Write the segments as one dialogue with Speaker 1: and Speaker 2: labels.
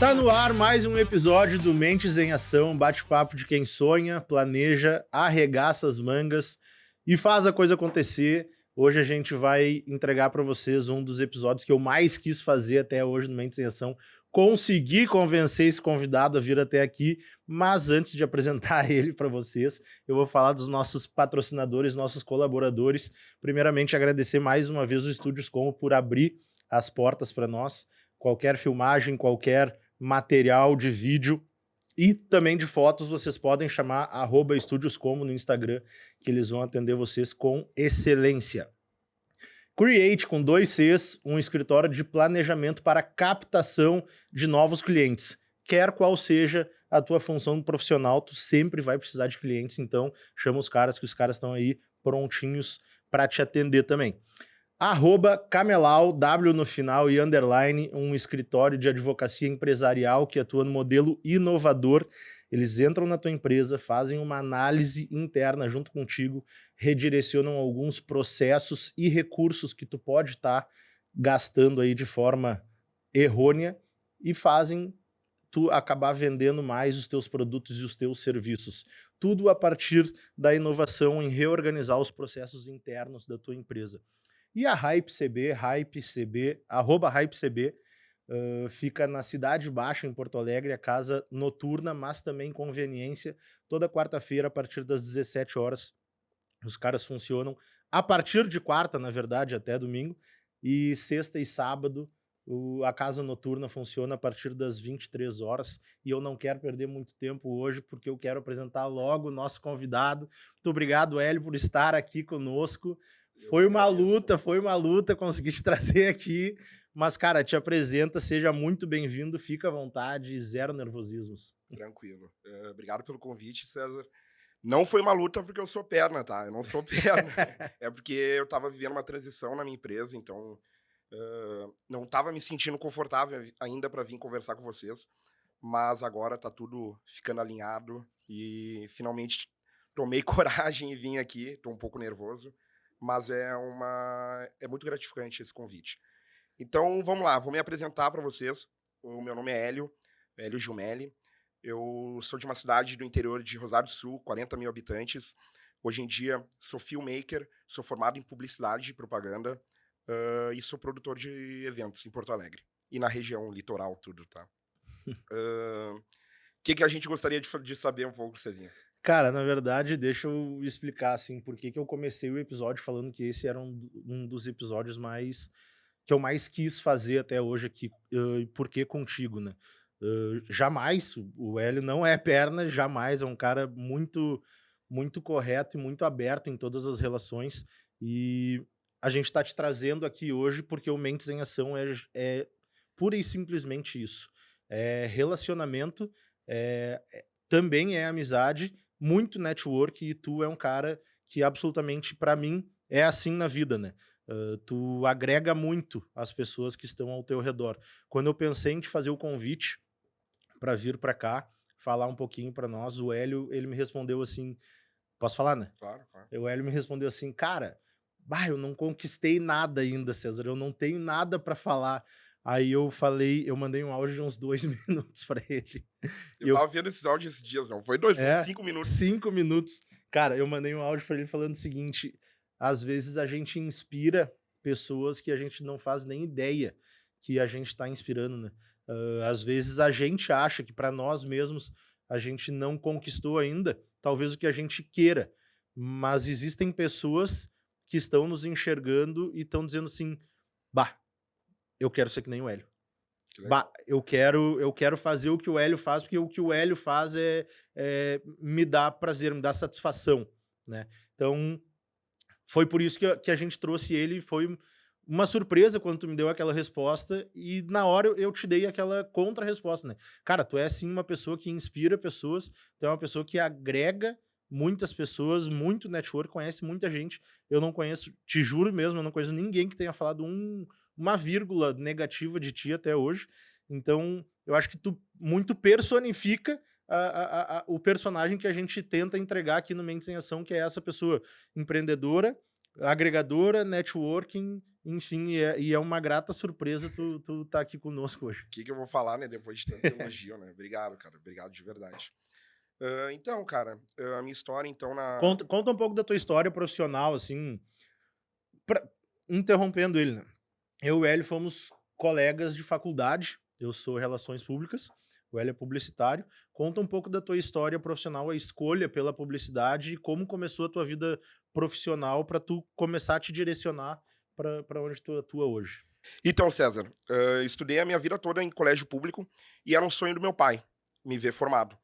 Speaker 1: Está no ar mais um episódio do Mentes em Ação, bate-papo de quem sonha, planeja, arregaça as mangas e faz a coisa acontecer. Hoje a gente vai entregar para vocês um dos episódios que eu mais quis fazer até hoje no Mentes em Ação. Consegui convencer esse convidado a vir até aqui, mas antes de apresentar ele para vocês, eu vou falar dos nossos patrocinadores, nossos colaboradores. Primeiramente, agradecer mais uma vez o Estúdios Como por abrir as portas para nós. Qualquer filmagem, qualquer material de vídeo e também de fotos, vocês podem chamar @estudioscomo no Instagram, que eles vão atender vocês com excelência. Create, com 2 Cs, um escritório de planejamento para captação de novos clientes. Quer qual seja a tua função profissional, tu sempre vai precisar de clientes, então chama os caras, que os caras estão aí prontinhos para te atender também. @Camelau, W no final e underline, um escritório de advocacia empresarial que atua no modelo inovador. Eles entram na tua empresa, fazem uma análise interna junto contigo, redirecionam alguns processos e recursos que tu pode estar gastando aí de forma errônea e fazem tu acabar vendendo mais os teus produtos e os teus serviços. Tudo a partir da inovação em reorganizar os processos internos da tua empresa. E a HypeCB, @HypeCB, fica na Cidade Baixa, em Porto Alegre, a casa noturna, mas também conveniência. Toda quarta-feira, a partir das 17 horas, os caras funcionam. A partir de quarta, na verdade, até domingo. E sexta e sábado, a casa noturna funciona a partir das 23 horas. E eu não quero perder muito tempo hoje, porque eu quero apresentar logo o nosso convidado. Muito obrigado, Hélio, por estar aqui conosco. Foi uma luta conseguir te trazer aqui, mas, cara, te apresenta, seja muito bem-vindo, fica à vontade, zero nervosismos.
Speaker 2: Tranquilo. Obrigado pelo convite, César. Não foi uma luta porque eu sou perna, tá? Eu não sou perna. É porque eu tava vivendo uma transição na minha empresa, então não tava me sentindo confortável ainda para vir conversar com vocês, mas agora tá tudo ficando alinhado e finalmente tomei coragem e vim aqui. Tô um pouco nervoso, mas é muito gratificante esse convite. Então, vamos lá, vou me apresentar para vocês. O meu nome é Hélio Giumelli. Eu sou de uma cidade do interior de Rosário do Sul, 40 mil habitantes. Hoje em dia, sou filmmaker, sou formado em publicidade e propaganda e sou produtor de eventos em Porto Alegre. E na região litoral, tudo, tá? O que a gente gostaria de saber um pouco, Cezinha?
Speaker 1: Cara, na verdade, deixa eu explicar, assim, por que eu comecei o episódio falando que esse era um dos episódios que eu mais quis fazer até hoje aqui, e por que contigo, né? Jamais, o Hélio não é perna, jamais, é um cara muito, muito correto e muito aberto em todas as relações, e a gente tá te trazendo aqui hoje porque o Mentes em Ação é pura e simplesmente isso. É relacionamento, também é amizade, muito network, e tu é um cara que absolutamente, pra mim, é assim na vida, né? Tu agrega muito as pessoas que estão ao teu redor. Quando eu pensei em te fazer o convite para vir para cá, falar um pouquinho para nós, o Hélio, ele me respondeu assim, posso falar, né?
Speaker 2: Claro, claro.
Speaker 1: O Hélio me respondeu assim, cara, eu não conquistei nada ainda, César, eu não tenho nada para falar. Aí eu mandei um áudio de uns 2 minutos para ele.
Speaker 2: Eu tava vendo esses áudios esses dias, não foi 2, foi 5 minutos.
Speaker 1: 5 minutos. Cara, eu mandei um áudio para ele falando o seguinte, às vezes a gente inspira pessoas que a gente não faz nem ideia que a gente tá inspirando, né? Às vezes a gente acha que para nós mesmos a gente não conquistou ainda, talvez o que a gente queira, mas existem pessoas que estão nos enxergando e estão dizendo assim, eu quero ser que nem o Hélio. Eu quero fazer o que o Hélio faz, porque o que o Hélio faz me dá prazer, me dá satisfação, né? Então, foi por isso que a gente trouxe ele, foi uma surpresa quando tu me deu aquela resposta e na hora eu te dei aquela contra-resposta, né? Cara, tu é sim uma pessoa que inspira pessoas, tu é uma pessoa que agrega muitas pessoas, muito network, conhece muita gente. Eu não conheço, te juro mesmo, eu não conheço ninguém que tenha falado uma vírgula negativa de ti até hoje. Então, eu acho que tu muito personifica o personagem que a gente tenta entregar aqui no Mentes em Ação, que é essa pessoa empreendedora, agregadora, networking, enfim, e é uma grata surpresa tu tá aqui conosco hoje.
Speaker 2: O que eu vou falar, né, depois de tanto elogio, né? Obrigado, cara. Obrigado de verdade. Então, cara, a minha história, então,
Speaker 1: Conta um pouco da tua história profissional, assim, pra- interrompendo ele, né? Eu e o Hélio fomos colegas de faculdade, eu sou Relações Públicas, o Hélio é publicitário. Conta um pouco da tua história profissional, a escolha pela publicidade e como começou a tua vida profissional para tu começar a te direcionar para onde tu atua hoje.
Speaker 2: Então, César, estudei a minha vida toda em colégio público e era um sonho do meu pai me ver formado.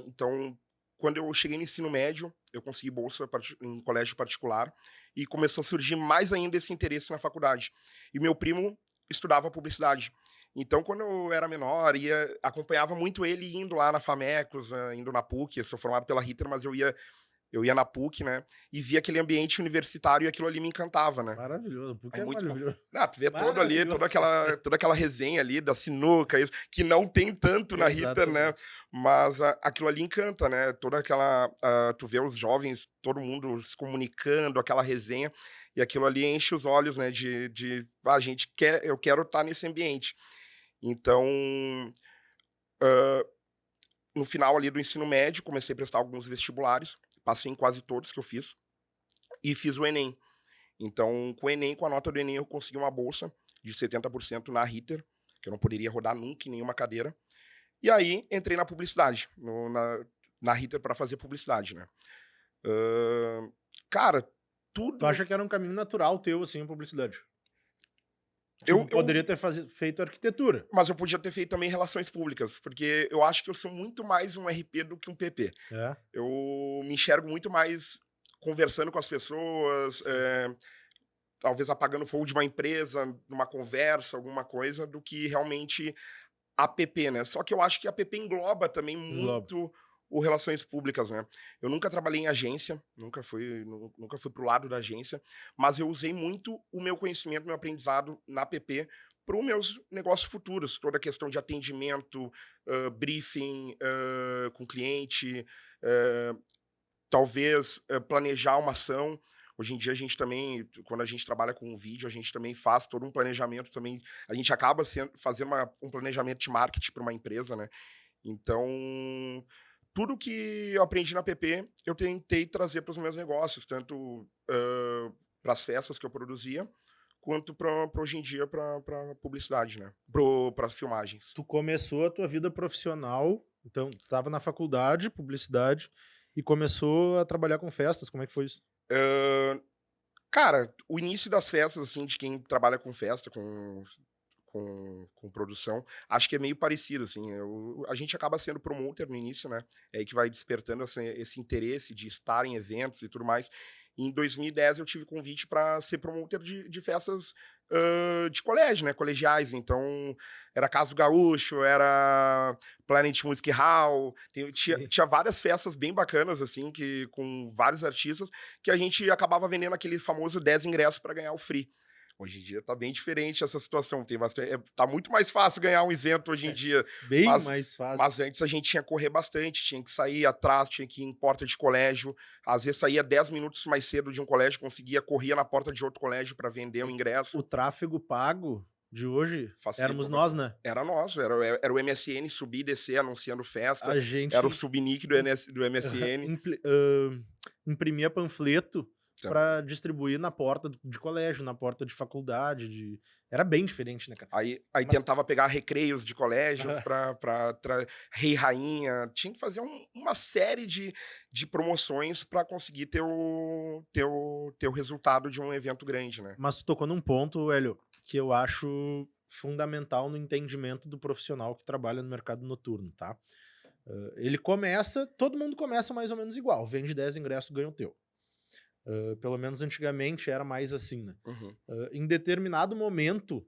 Speaker 2: Então, quando eu cheguei no ensino médio, eu consegui bolsa em colégio particular e começou a surgir mais ainda esse interesse na faculdade. E meu primo estudava publicidade. Então, quando eu era menor, acompanhava muito ele indo lá na Famecos, indo na PUC. Eu sou formado pela Ritter, mas eu ia na PUC, né? E via aquele ambiente universitário e aquilo ali me encantava, né?
Speaker 1: Maravilhoso, porque
Speaker 2: É
Speaker 1: é
Speaker 2: muito bom.
Speaker 1: maravilhoso.
Speaker 2: Ah, tu vê todo ali,
Speaker 1: Maravilhoso.
Speaker 2: toda aquela resenha ali da sinuca, isso, que não tem tanto na Ritter, né?
Speaker 1: Exatamente.
Speaker 2: Mas aquilo ali encanta, né? Toda aquela. Tu vê os jovens, todo mundo se comunicando, aquela resenha, e aquilo ali enche os olhos, né? A gente quer, eu quero estar nesse ambiente. Então, no final ali do ensino médio, comecei a prestar alguns vestibulares, passei em quase todos que eu fiz, e fiz o Enem. Então, com o Enem, com a nota do Enem, eu consegui uma bolsa de 70% na Ritter, que eu não poderia rodar nunca em nenhuma cadeira. E aí, entrei na publicidade, na Ritter para fazer publicidade, né? Cara,
Speaker 1: Tu
Speaker 2: tudo.
Speaker 1: acha que era um caminho natural teu, assim, a publicidade? Tipo,
Speaker 2: Eu,
Speaker 1: poderia ter feito arquitetura.
Speaker 2: mas eu podia ter feito também relações públicas, porque eu acho que eu sou muito mais um RP do que um PP.
Speaker 1: É,
Speaker 2: Eu me enxergo muito mais conversando com as pessoas,
Speaker 1: sim.
Speaker 2: talvez apagando fogo de uma empresa, numa conversa, alguma coisa, do que realmente APP, né? Só que eu acho que a APP engloba também
Speaker 1: Engloba.
Speaker 2: muito o relações públicas, né? Eu nunca trabalhei em agência, nunca fui pro lado da agência, mas eu usei muito o meu conhecimento, meu aprendizado na APP para os meus negócios futuros, toda a questão de atendimento, briefing com cliente, hã, talvez planejar uma ação. Hoje em dia a gente também, quando a gente trabalha com vídeo, a gente também faz todo um planejamento também. A gente acaba fazendo um planejamento de marketing para uma empresa, né? Então, tudo que eu aprendi na PP, eu tentei trazer para os meus negócios, tanto para as festas que eu produzia, quanto para hoje em dia para publicidade, né? Para as filmagens.
Speaker 1: Tu começou a tua vida profissional, então tu estava na faculdade, publicidade, e começou a trabalhar com festas, como é que foi isso?
Speaker 2: Hã, Cara, o início das festas, assim, de quem trabalha com festa, com produção, acho que é meio parecido, assim. A gente acaba sendo promoter no início, né? É aí que vai despertando esse interesse de estar em eventos e tudo mais. Em 2010 eu tive convite para ser promoter de festas de colégio, né? Colegiais. Então, era Casa do Gaúcho, era Planet Music Hall.
Speaker 1: Sim.
Speaker 2: Tinha várias festas bem bacanas, assim, com vários artistas, que a gente acabava vendendo aquele famoso 10 ingressos para ganhar o free. Hoje em dia tá bem diferente essa situação. Tá muito mais fácil ganhar um isento hoje em dia.
Speaker 1: Bem
Speaker 2: Mas,
Speaker 1: mais fácil.
Speaker 2: mas antes a gente tinha que correr bastante, tinha que sair atrás, tinha que ir em porta de colégio. Às vezes saía 10 minutos mais cedo de um colégio, corria na porta de outro colégio para vender o ingresso.
Speaker 1: O tráfego pago de hoje éramos
Speaker 2: Facilitou
Speaker 1: nós,
Speaker 2: bastante.
Speaker 1: né?
Speaker 2: Era nosso, era o MSN subir e descer anunciando festa,
Speaker 1: A
Speaker 2: era o
Speaker 1: gente
Speaker 2: subnick do MSN.
Speaker 1: imprimia panfleto
Speaker 2: Também.
Speaker 1: para distribuir na porta de colégio, na porta de faculdade, era bem diferente, né, cara?
Speaker 2: Aí
Speaker 1: Mas
Speaker 2: tentava pegar recreios de colégios Rei Rainha. Tinha que fazer uma série de promoções para conseguir ter o resultado de um evento grande, né?
Speaker 1: Mas tu tocou num ponto, Hélio, que eu acho fundamental no entendimento do profissional que trabalha no mercado noturno, tá? Todo mundo começa mais ou menos igual, vende 10 ingressos, ganha o teu. Pelo menos antigamente era mais assim, né?
Speaker 2: Uhum.
Speaker 1: Em determinado momento,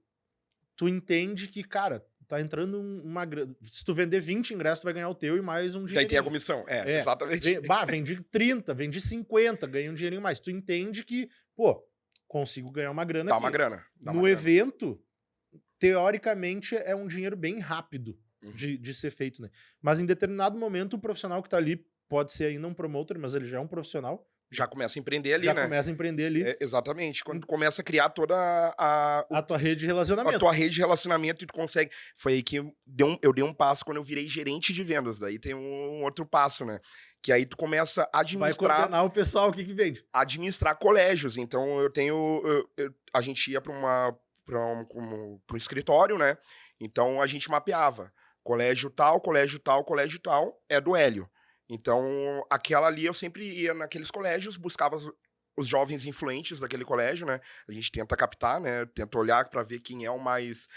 Speaker 1: tu entende que, cara, tá entrando uma grana. Se tu vender 20 ingressos, tu vai ganhar o teu e mais um
Speaker 2: Daí tem a
Speaker 1: dinheirinho.
Speaker 2: comissão.
Speaker 1: É,
Speaker 2: Exatamente.
Speaker 1: vendi 30, vendi 50, ganhei um dinheirinho mais. Tu entende que, pô, consigo ganhar uma grana
Speaker 2: Dá uma
Speaker 1: aqui.
Speaker 2: grana.
Speaker 1: No evento, teoricamente, é um dinheiro bem rápido
Speaker 2: Uhum.
Speaker 1: de ser feito, né? Mas em determinado momento, o profissional que tá ali pode ser ainda um promoter, mas ele já é um profissional,
Speaker 2: Já começa a empreender ali,
Speaker 1: Já
Speaker 2: né?
Speaker 1: começa a empreender ali
Speaker 2: Exatamente. Quando tu começa a criar toda
Speaker 1: a tua rede de
Speaker 2: a
Speaker 1: relacionamento.
Speaker 2: tua rede de relacionamento e tu consegue. Foi aí que eu dei um passo quando eu virei gerente de vendas. Daí tem um outro passo, né? Que aí tu começa a
Speaker 1: Vai coordenar o pessoal aqui que vende.
Speaker 2: administrar colégios. Então eu tenho. A gente ia para um escritório, né? Então a gente mapeava. Colégio tal, colégio tal, colégio tal, é do Hélio. Então, aquela ali eu sempre ia naqueles colégios, buscava os jovens influentes daquele colégio, né? A gente tenta captar, né? Tenta olhar para ver quem é o mais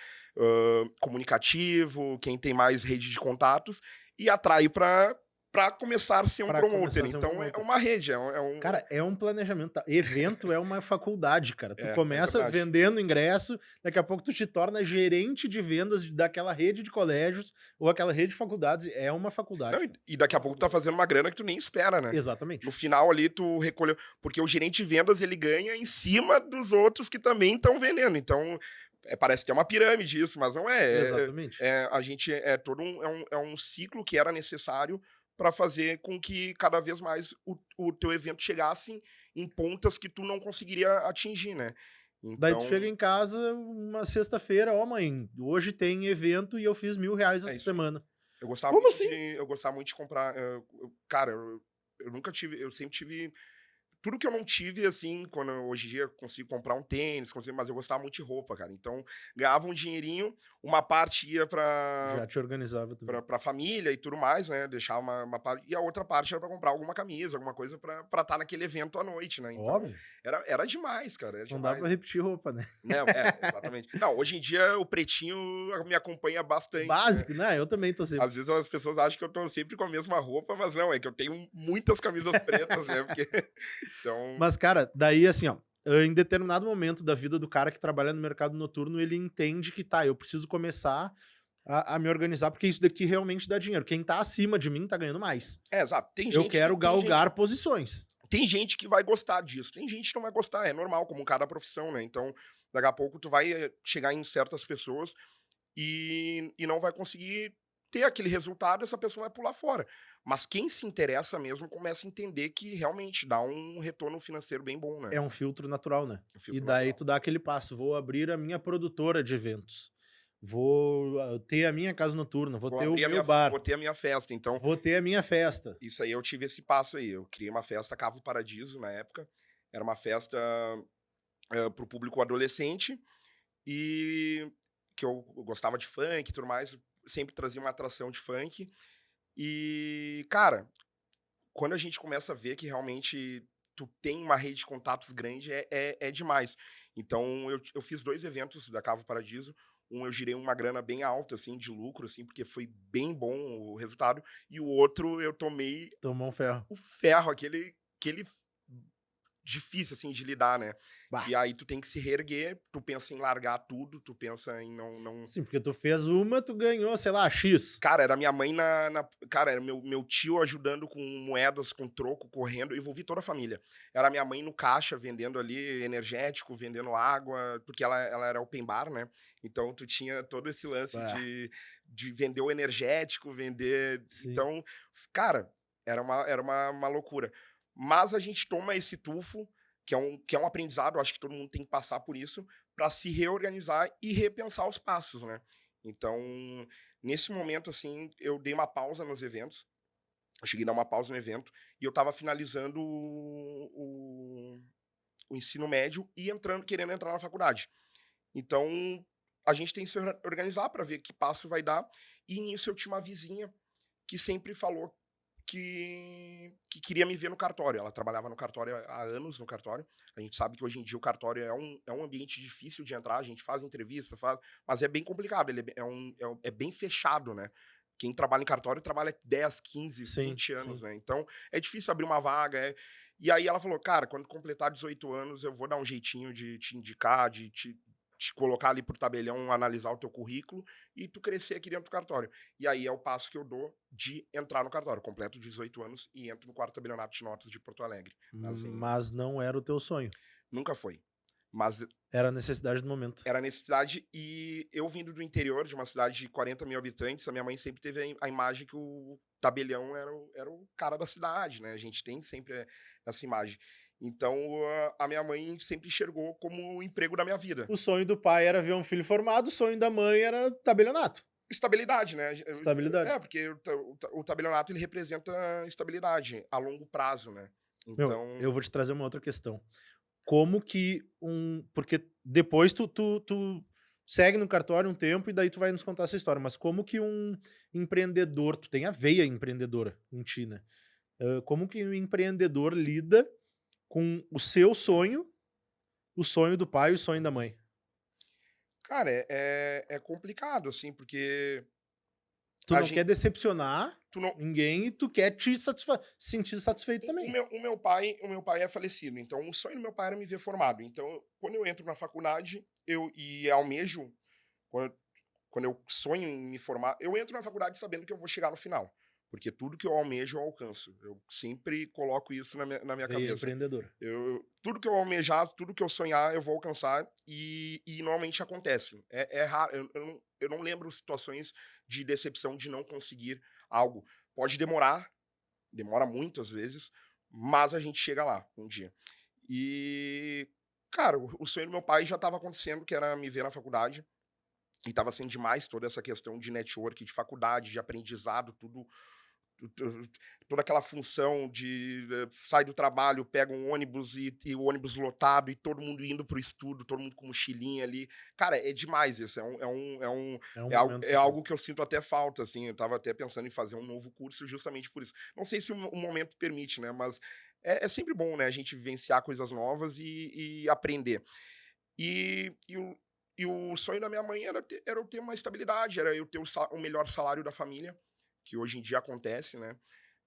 Speaker 2: comunicativo, quem tem mais rede de contatos, e atrai para começar a ser um
Speaker 1: Pra começar
Speaker 2: promoter.
Speaker 1: a ser um
Speaker 2: Então, é
Speaker 1: promoter.
Speaker 2: uma rede, é um.
Speaker 1: Cara, é um planejamento. Evento é uma faculdade, cara. Tu
Speaker 2: É
Speaker 1: começa
Speaker 2: verdade.
Speaker 1: vendendo ingresso, daqui a pouco tu te torna gerente de vendas daquela rede de colégios ou aquela rede de faculdades. É uma faculdade.
Speaker 2: Não, e daqui a pouco tu tá fazendo uma grana que tu nem espera, né?
Speaker 1: Exatamente.
Speaker 2: No final ali tu recolheu. Porque o gerente de vendas ele ganha em cima dos outros que também estão vendendo. Então, parece que é uma pirâmide isso, mas não é.
Speaker 1: Exatamente.
Speaker 2: A gente é todo um ciclo que era necessário para fazer com que cada vez mais o teu evento chegasse em pontas que tu não conseguiria atingir, né?
Speaker 1: Daí
Speaker 2: Então,
Speaker 1: tu chega em casa uma sexta-feira, ó mãe, hoje tem evento e eu fiz R$ 1.000 essa
Speaker 2: isso.
Speaker 1: semana.
Speaker 2: Eu gostava
Speaker 1: Como
Speaker 2: muito
Speaker 1: assim?
Speaker 2: eu gostava muito de comprar. Cara, eu nunca tive. Eu sempre tive. Tudo que eu não tive, assim, quando hoje em dia eu consigo comprar um tênis, mas eu gostava muito de roupa, cara. Então, ganhava um dinheirinho, uma parte ia
Speaker 1: Já te organizava também.
Speaker 2: pra família e tudo mais, né? Deixar uma parte. E a outra parte era pra comprar alguma camisa, alguma coisa pra estar naquele evento à noite, né? Então,
Speaker 1: Óbvio.
Speaker 2: era demais, cara. Era
Speaker 1: Não dá
Speaker 2: demais.
Speaker 1: pra repetir roupa, né?
Speaker 2: Não, exatamente. Não, hoje em dia o pretinho me acompanha bastante, né?
Speaker 1: Básico, né? Eu também tô sempre.
Speaker 2: Às vezes as pessoas acham que eu tô sempre com a mesma roupa, mas não, é que eu tenho muitas camisas pretas, né? Porque. Então.
Speaker 1: Mas, cara, daí assim, ó, em determinado momento da vida do cara que trabalha no mercado noturno, ele entende que tá, eu preciso começar a me organizar, porque isso daqui realmente dá dinheiro. Quem tá acima de mim tá ganhando mais.
Speaker 2: Exato.
Speaker 1: Eu quero
Speaker 2: Tem gente,
Speaker 1: galgar posições.
Speaker 2: tem gente que vai gostar disso, tem gente que não vai gostar, é normal, como cada profissão, né? Então, daqui a pouco tu vai chegar em certas pessoas e não vai conseguir ter aquele resultado, essa pessoa vai pular fora. Mas quem se interessa mesmo começa a entender que realmente dá um retorno financeiro bem bom, né?
Speaker 1: É um filtro natural, né?
Speaker 2: Um
Speaker 1: E
Speaker 2: filtro
Speaker 1: daí
Speaker 2: natural.
Speaker 1: tu dá aquele passo, vou abrir a minha produtora de eventos. Vou ter a minha casa noturna, vou ter o meu bar,
Speaker 2: Vou ter a minha festa, então
Speaker 1: vou ter a minha festa.
Speaker 2: isso aí eu tive esse passo aí. Eu criei uma festa Cavo Paradiso na época. Era uma festa para o público adolescente e que eu gostava de funk e tudo mais. Sempre trazia uma atração de funk. E, cara, quando a gente começa a ver que realmente tu tem uma rede de contatos grande, é demais. Então, eu fiz 2 eventos da Cavo Paradiso. Um eu girei uma grana bem alta, assim, de lucro, assim, porque foi bem bom o resultado. E o outro eu tomei
Speaker 1: Tomou um ferro.
Speaker 2: o ferro, aquele difícil, assim, de lidar, né?
Speaker 1: Bah.
Speaker 2: Que aí tu tem que se reerguer, tu pensa em largar tudo, tu pensa em não.
Speaker 1: Sim, porque tu fez uma, tu ganhou, sei lá, X.
Speaker 2: Cara, era minha mãe Cara, era meu tio ajudando com moedas, com troco, correndo. Eu envolvi toda a família. Era minha mãe no caixa, vendendo ali energético, vendendo água, porque ela era open bar, né? Então tu tinha todo esse lance
Speaker 1: Bah,
Speaker 2: de vender o energético, vender.
Speaker 1: sim.
Speaker 2: Então, cara, era uma loucura. Mas a gente toma esse tufo, que é um aprendizado, eu acho que todo mundo tem que passar por isso, para se reorganizar e repensar os passos, né? Então, nesse momento, assim, eu dei uma pausa nos eventos. Eu cheguei a dar uma pausa no evento e eu estava finalizando o ensino médio e querendo entrar na faculdade. Então, a gente tem que se organizar para ver que passo vai dar. E nisso eu tinha uma vizinha que sempre falou que queria me ver no cartório. Ela trabalhava no cartório há anos no cartório. A gente sabe que hoje em dia o cartório é um ambiente difícil de entrar. A gente faz entrevista, mas é bem complicado. Ele é bem fechado, né? Quem trabalha em cartório trabalha 10, 15,
Speaker 1: Sim,
Speaker 2: 20 anos,
Speaker 1: sim.
Speaker 2: né? Então é difícil abrir uma vaga. E aí ela falou, cara, quando completar 18 anos, eu vou dar um jeitinho de te indicar, de te colocar ali pro tabelião, analisar o teu currículo e tu crescer aqui dentro do cartório. E aí é o passo que eu dou de entrar no cartório. Completo 18 anos e entro no 4º tabelionato de notas de Porto Alegre. Assim,
Speaker 1: Mas não era o teu sonho.
Speaker 2: nunca foi. Mas
Speaker 1: Era a necessidade do momento.
Speaker 2: era necessidade, e eu vindo do interior, de uma cidade de 40 mil habitantes, a minha mãe sempre teve a imagem que o tabelião era o cara da cidade, né? A gente tem sempre essa imagem. Então, a minha mãe sempre enxergou como o emprego da minha vida.
Speaker 1: O sonho do pai era ver um filho formado, o sonho da mãe era tabelionato.
Speaker 2: Estabilidade, né?
Speaker 1: Estabilidade.
Speaker 2: Porque o tabelionato, ele representa estabilidade a longo prazo, né?
Speaker 1: Meu,
Speaker 2: Então,
Speaker 1: eu vou te trazer uma outra questão. Como que porque depois tu segue no cartório um tempo e daí tu vai nos contar essa história, mas como que um empreendedor, tu tem a veia empreendedora em ti, né? Como que um empreendedor lida com o seu sonho, o sonho do pai e o sonho da mãe?
Speaker 2: cara, é complicado, assim, porque
Speaker 1: Tu
Speaker 2: a
Speaker 1: não quer
Speaker 2: gente,
Speaker 1: decepcionar
Speaker 2: tu não,
Speaker 1: ninguém e tu quer te sentir satisfeito também.
Speaker 2: o meu pai é falecido, então o sonho do meu pai era me ver formado. Então, quando eu entro na faculdade, e almejo, quando, quando eu sonho em me formar, eu entro na faculdade sabendo que eu vou chegar no final. Porque tudo que eu almejo, eu alcanço. Eu sempre coloco isso na minha
Speaker 1: Veia
Speaker 2: cabeça.
Speaker 1: empreendedora.
Speaker 2: Tudo que eu almejar, tudo que eu sonhar, eu vou alcançar, e normalmente acontece. É raro, eu não lembro situações de decepção de não conseguir algo. Pode demorar, demora muito às vezes, mas a gente chega lá um dia. E, cara, o sonho do meu pai já estava acontecendo, que era me ver na faculdade. E estava sendo demais toda essa questão de network, de faculdade, de aprendizado, tudo, toda aquela função de sai do trabalho, pega um ônibus, e o ônibus lotado, e todo mundo indo pro estudo, todo mundo com mochilinha ali. Cara, é demais isso.
Speaker 1: É um momento
Speaker 2: É
Speaker 1: bom.
Speaker 2: algo que eu sinto até falta, assim. Eu tava até pensando em fazer um novo curso justamente por isso. Não sei se o momento permite, né? Mas é sempre bom, né? A gente vivenciar coisas novas e aprender. E o sonho da minha mãe era eu ter uma estabilidade, era eu ter o melhor salário da família, que hoje em dia acontece, né?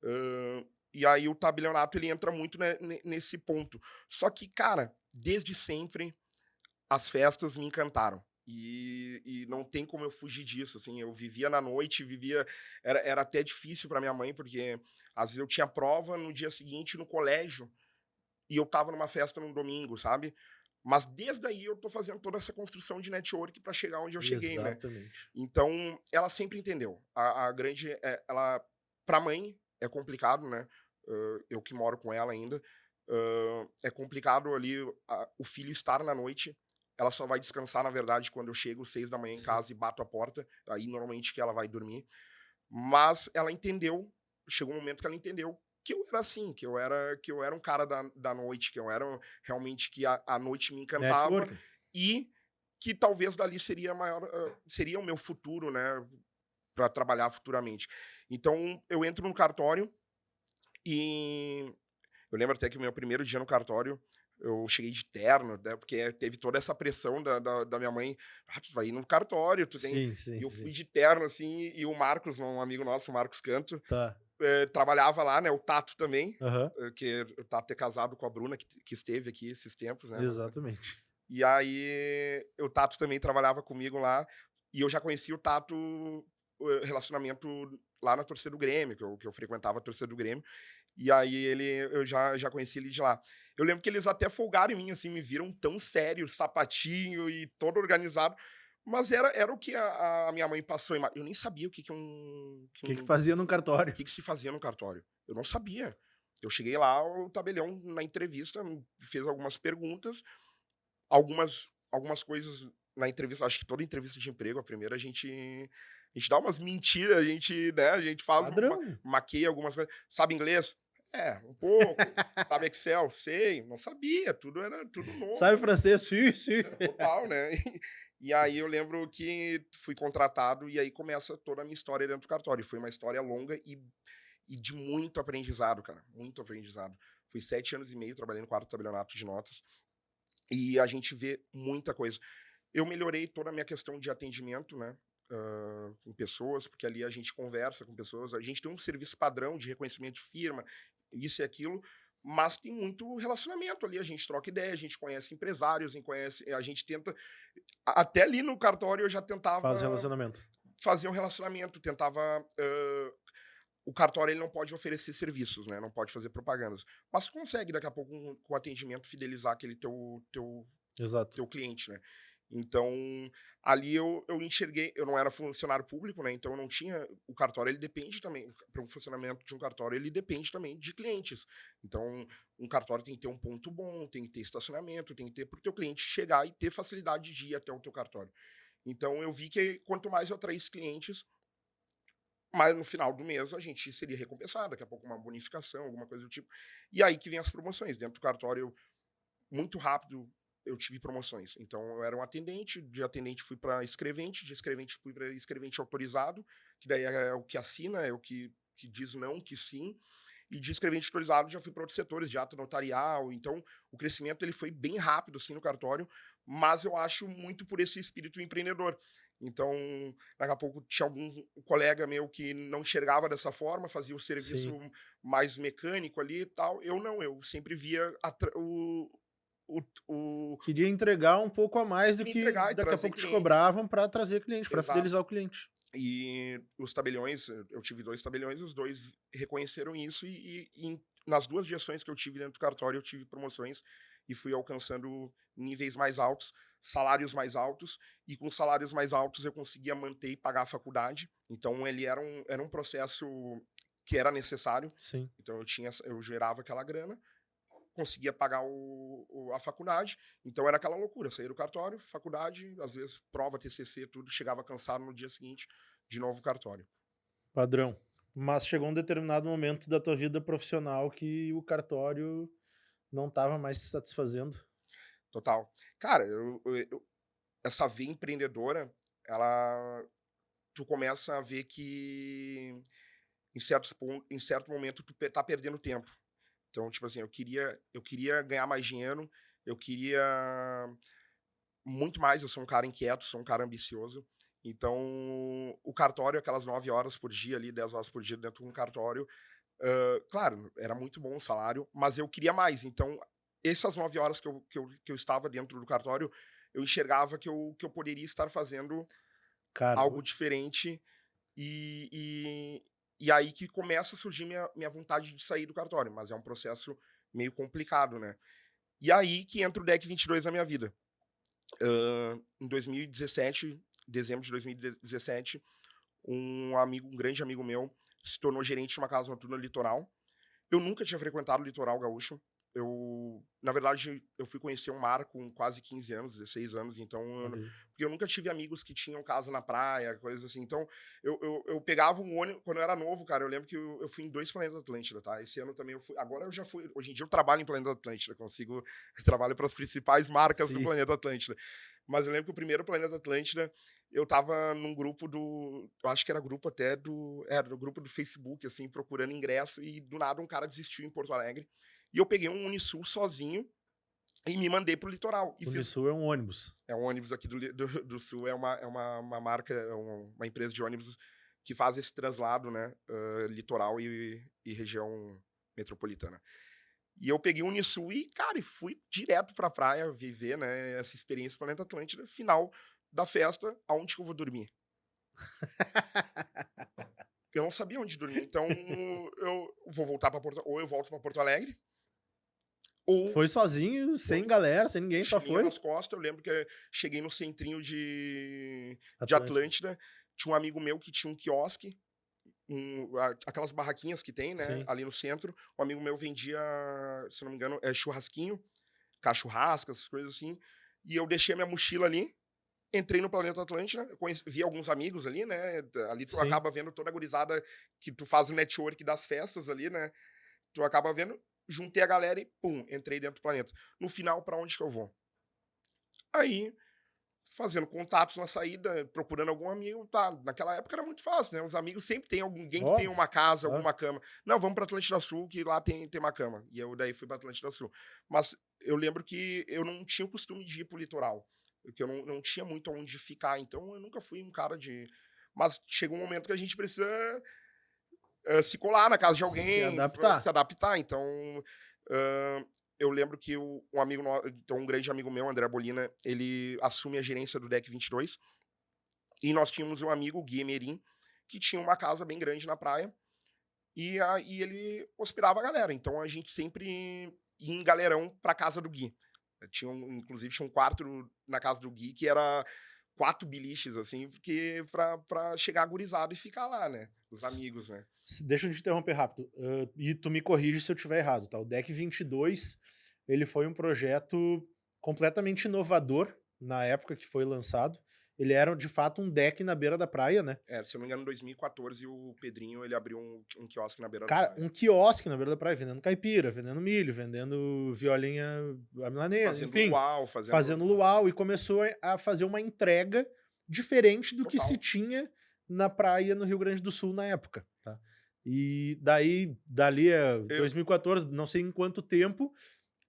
Speaker 2: Hã, e aí o tabelionato, ele entra muito, né, nesse ponto. Só que, cara, desde sempre as festas me encantaram. E não tem como eu fugir disso, assim. Eu vivia na noite, era até difícil para minha mãe, porque às vezes eu tinha prova no dia seguinte no colégio, e eu estava numa festa num domingo, sabe? Mas desde aí eu tô fazendo toda essa construção de network para chegar onde eu cheguei, né?
Speaker 1: Exatamente.
Speaker 2: Então, ela sempre entendeu. A grande, ela, pra mãe é complicado, né? Eu que moro com ela ainda, é complicado ali o filho estar na noite. Ela só vai descansar, na verdade, quando eu chego 6 da manhã em
Speaker 1: Sim.
Speaker 2: casa e bato a porta. Aí normalmente que ela vai dormir. Mas ela entendeu, chegou um momento que ela entendeu que eu era assim, que eu era um cara da noite, que eu era realmente, que a noite me encantava,
Speaker 1: Networking.
Speaker 2: e que talvez dali seria seria o meu futuro, né, para trabalhar futuramente. Então eu entro no cartório, e eu lembro até que o meu primeiro dia no cartório, eu cheguei de terno, né, porque teve toda essa pressão da minha mãe: "Ah, tu vai ir no cartório, tu tem",
Speaker 1: Sim,
Speaker 2: e
Speaker 1: sim,
Speaker 2: eu fui
Speaker 1: sim.
Speaker 2: de terno, assim, e o Marcos, um amigo nosso, o Marcos Canto,
Speaker 1: Tá.
Speaker 2: trabalhava lá, né, o Tato também,
Speaker 1: Aham.
Speaker 2: que o Tato é casado com a Bruna, que esteve aqui esses tempos, né,
Speaker 1: Exatamente.
Speaker 2: e aí o Tato também trabalhava comigo lá, e eu já conhecia o Tato, relacionamento lá na torcida do Grêmio, que eu frequentava a torcida do Grêmio, e aí eu já conheci ele de lá. Eu lembro que eles até folgaram em mim, assim, me viram tão sério, sapatinho e todo organizado, mas era o que a minha mãe passou. Eu nem sabia o que que um
Speaker 1: O que que fazia no cartório?
Speaker 2: que se fazia no cartório. Eu não sabia. Eu cheguei lá, o tabelião, na entrevista, me fez algumas perguntas, algumas coisas na entrevista. Acho que toda entrevista de emprego, a primeira, a gente dá umas mentiras, a gente faz
Speaker 1: Padrão.
Speaker 2: maqueia algumas coisas. Sabe inglês? Um pouco. Sabe Excel? Sei. Não sabia, tudo era tudo
Speaker 1: Sabe
Speaker 2: novo, né?
Speaker 1: francês? Sim, sim.
Speaker 2: Total, né? E aí eu lembro que fui contratado, e aí começa toda a minha história dentro do cartório. Foi uma história longa e de muito aprendizado, cara, muito aprendizado. Fui 7 anos e meio trabalhando no quarto tabelionato de notas, e a gente vê muita coisa. Eu melhorei toda a minha questão de atendimento, né, com pessoas, porque ali a gente conversa com pessoas, a gente tem um serviço padrão de reconhecimento de firma, isso e aquilo, mas tem muito relacionamento ali, a gente troca ideia, a gente conhece empresários, a gente tenta, até ali no cartório eu já
Speaker 1: Faz
Speaker 2: tentava
Speaker 1: relacionamento.
Speaker 2: fazer um relacionamento, tentava, o cartório, ele não pode oferecer serviços, né, não pode fazer propagandas, mas consegue daqui a pouco com atendimento fidelizar aquele teu
Speaker 1: Exato.
Speaker 2: teu cliente, né? Então, ali eu enxerguei, eu não era funcionário público, né? Então eu não tinha, o cartório ele depende também, para um funcionamento de um cartório, ele depende também de clientes. Então, um cartório tem que ter um ponto bom, tem que ter estacionamento, tem que ter para o teu cliente chegar e ter facilidade de ir até o teu cartório. Então eu vi que quanto mais eu atraísse clientes, mais no final do mês a gente seria recompensado, daqui a pouco uma bonificação, alguma coisa do tipo. E aí que vem as promoções. Dentro do cartório, muito rápido eu tive promoções. Então eu era um atendente, de atendente fui para escrevente, de escrevente fui para escrevente autorizado, que daí é o que assina, é o que diz não, que sim. E de escrevente autorizado já fui para outros setores, de ato notarial. Então o crescimento ele foi bem rápido assim no cartório, mas eu acho muito por esse espírito empreendedor. Então, daqui a pouco tinha algum colega meu que não enxergava dessa forma, fazia o serviço
Speaker 1: Sim.
Speaker 2: mais mecânico ali e tal. Eu não, eu sempre via o
Speaker 1: Queria entregar um pouco a mais do
Speaker 2: queria
Speaker 1: que
Speaker 2: entregar e
Speaker 1: daqui a
Speaker 2: trazer
Speaker 1: pouco te
Speaker 2: cliente.
Speaker 1: cobravam para trazer cliente, para
Speaker 2: Exato.
Speaker 1: fidelizar o cliente.
Speaker 2: E os tabeliões, eu tive 2 tabeliões, os 2 reconheceram isso nas 2 gestões que eu tive dentro do cartório, eu tive promoções e fui alcançando níveis mais altos, salários mais altos, e com salários mais altos eu conseguia manter e pagar a faculdade. Então ele era um processo que era necessário,
Speaker 1: Sim.
Speaker 2: então eu gerava aquela grana, conseguia pagar a faculdade, então era aquela loucura, saía do cartório, faculdade, às vezes prova, TCC, tudo, chegava cansado no dia seguinte, de novo cartório.
Speaker 1: Padrão. Mas chegou um determinado momento da tua vida profissional que o cartório não estava mais te satisfazendo.
Speaker 2: Total. Cara, essa veia empreendedora, ela tu começa a ver que em certo momento tá perdendo tempo. Então, tipo assim, eu queria ganhar mais dinheiro, eu queria muito mais, eu sou um cara inquieto, sou um cara ambicioso. Então, o cartório, aquelas 9 horas por dia ali, 10 horas por dia dentro de um cartório, claro, era muito bom o salário, mas eu queria mais. Então, essas 9 horas que eu estava dentro do cartório, eu enxergava que eu poderia estar fazendo
Speaker 1: Cara,
Speaker 2: algo diferente e, e aí que começa a surgir minha vontade de sair do cartório, mas é um processo meio complicado, né? E aí que entra o Deck 22 na minha vida. Em 2017, dezembro de 2017, um grande amigo meu, se tornou gerente de uma casa noturna no litoral. Eu nunca tinha frequentado o litoral gaúcho. Na verdade, eu fui conhecer o mar com quase 15 anos, 16 anos, então,
Speaker 1: olha aí.
Speaker 2: porque eu nunca tive amigos que tinham casa na praia, coisas assim. Então, eu pegava um ônibus, quando eu era novo, cara, eu lembro que eu fui em 2 Planetas Atlântida, tá? Esse ano também eu fui, agora eu já fui, hoje em dia eu trabalho em Planeta Atlântida, consigo, eu trabalho para as principais marcas do
Speaker 1: Sim.
Speaker 2: Planeta Atlântida. Mas eu lembro que o primeiro Planeta Atlântida, eu tava num grupo eu acho que era grupo até era do grupo do Facebook, assim, procurando ingresso, e do nada um cara desistiu em Porto Alegre, e eu peguei um Unisul sozinho e me mandei pro litoral. E fiz.
Speaker 1: Unisul é um ônibus.
Speaker 2: É um ônibus aqui do Sul, é uma marca, é uma empresa de ônibus que faz esse translado, né? Litoral e região metropolitana. E eu peguei o Unisul e, cara, e fui direto pra praia viver, né? Essa experiência Planeta Atlântida. Final da festa, aonde que eu vou dormir? Eu não sabia onde dormir. Então, eu vou voltar para ou eu volto para Porto Alegre, ou
Speaker 1: Foi sozinho, sem galera, sem ninguém, só
Speaker 2: mochilinha
Speaker 1: foi?
Speaker 2: nas costas. Eu lembro que eu cheguei no centrinho de
Speaker 1: Atlântida.
Speaker 2: Atlântida. Tinha um amigo meu que tinha um quiosque, aquelas barraquinhas que tem, né,
Speaker 1: Sim.
Speaker 2: ali no centro. Um amigo meu vendia, se não me engano, churrasquinho, cachurrasca, essas coisas assim. E eu deixei a minha mochila ali, entrei no Planeta Atlântida, vi alguns amigos ali, né? Ali tu
Speaker 1: Sim.
Speaker 2: acaba vendo toda a gurizada que tu faz o network das festas ali, né? Tu acaba vendo, juntei a galera e pum, entrei dentro do planeta. No final, pra onde que eu vou? Aí, fazendo contatos na saída, procurando algum amigo, tá. Naquela época era muito fácil, né? Os amigos sempre tem alguém que tem
Speaker 1: Óbvio,
Speaker 2: uma casa,
Speaker 1: claro.
Speaker 2: alguma cama. Não, vamos pra Atlântida Sul, que lá tem uma cama. E eu daí fui pra Atlântida Sul. Mas eu lembro que eu não tinha o costume de ir pro litoral, porque eu não tinha muito onde ficar, então eu nunca fui um cara de. Mas chega um momento que a gente precisa se colar na casa de
Speaker 1: Se
Speaker 2: alguém, se
Speaker 1: adaptar.
Speaker 2: adaptar. Então, hã, eu lembro que um amigo então um grande amigo meu, André Bolina, ele assume a gerência do Deck 22, e nós tínhamos um amigo, o Gui Emerim, que tinha uma casa bem grande na praia, e ele hospedava a galera. Então a gente sempre ia em galerão pra casa do Gui. Inclusive, tinha um quarto na casa do Gui que era 4 biliches, assim, porque pra chegar gurizado e ficar lá, né? Os
Speaker 1: S-
Speaker 2: amigos, né?
Speaker 1: Deixa eu te interromper rápido. E tu me corrige se eu estiver errado, tá? O Deck 22, ele foi um projeto completamente inovador na época que foi lançado. Ele era, de fato, um deck na beira da praia, né?
Speaker 2: Se eu não me engano, em 2014, o Pedrinho, ele abriu um quiosque na beira da
Speaker 1: Cara,
Speaker 2: praia.
Speaker 1: um quiosque na beira da praia, vendendo caipira, vendendo milho, vendendo violinha milaneira,
Speaker 2: Fazendo
Speaker 1: enfim,
Speaker 2: luau,
Speaker 1: fazendo
Speaker 2: fazendo...
Speaker 1: luau, e começou a fazer uma entrega diferente do que se
Speaker 2: Total.
Speaker 1: tinha na praia no Rio Grande do Sul na época, tá? E daí, dali a
Speaker 2: Eu,
Speaker 1: 2014, não sei em quanto tempo,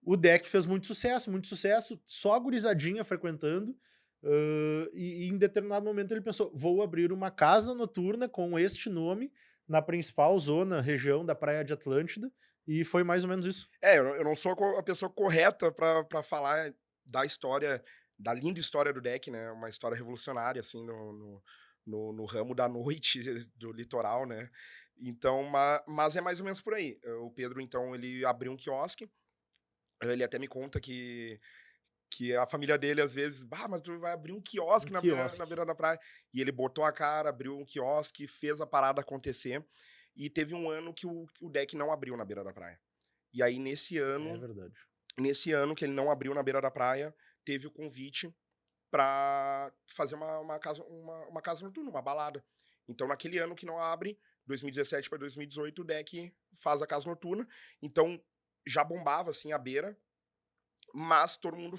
Speaker 1: o deck fez muito sucesso, só a gurizadinha frequentando, e em determinado momento ele pensou, vou abrir uma casa noturna com este nome na principal zona, região da Praia de Atlântida, e foi mais ou menos isso.
Speaker 2: eu não sou a pessoa correta pra falar da história, da linda história do deck, né? Uma história revolucionária, assim, no ramo da noite do litoral, né? Então, mas é mais ou menos por aí. O Pedro, então, ele abriu um quiosque. Ele até me conta que a família dele, às vezes, mas tu vai abrir um
Speaker 1: Um
Speaker 2: quiosque na
Speaker 1: quiosque.
Speaker 2: beira da praia. E ele botou a cara, abriu um quiosque, fez a parada acontecer. E teve um ano que o deck não abriu na beira da praia. E aí,
Speaker 1: É verdade.
Speaker 2: nesse ano que ele não abriu na beira da praia, teve o convite para fazer uma casa noturna, uma balada. Então, naquele ano que não abre, 2017 para 2018, o deck faz a casa noturna. Então, já bombava, assim, a beira, mas todo mundo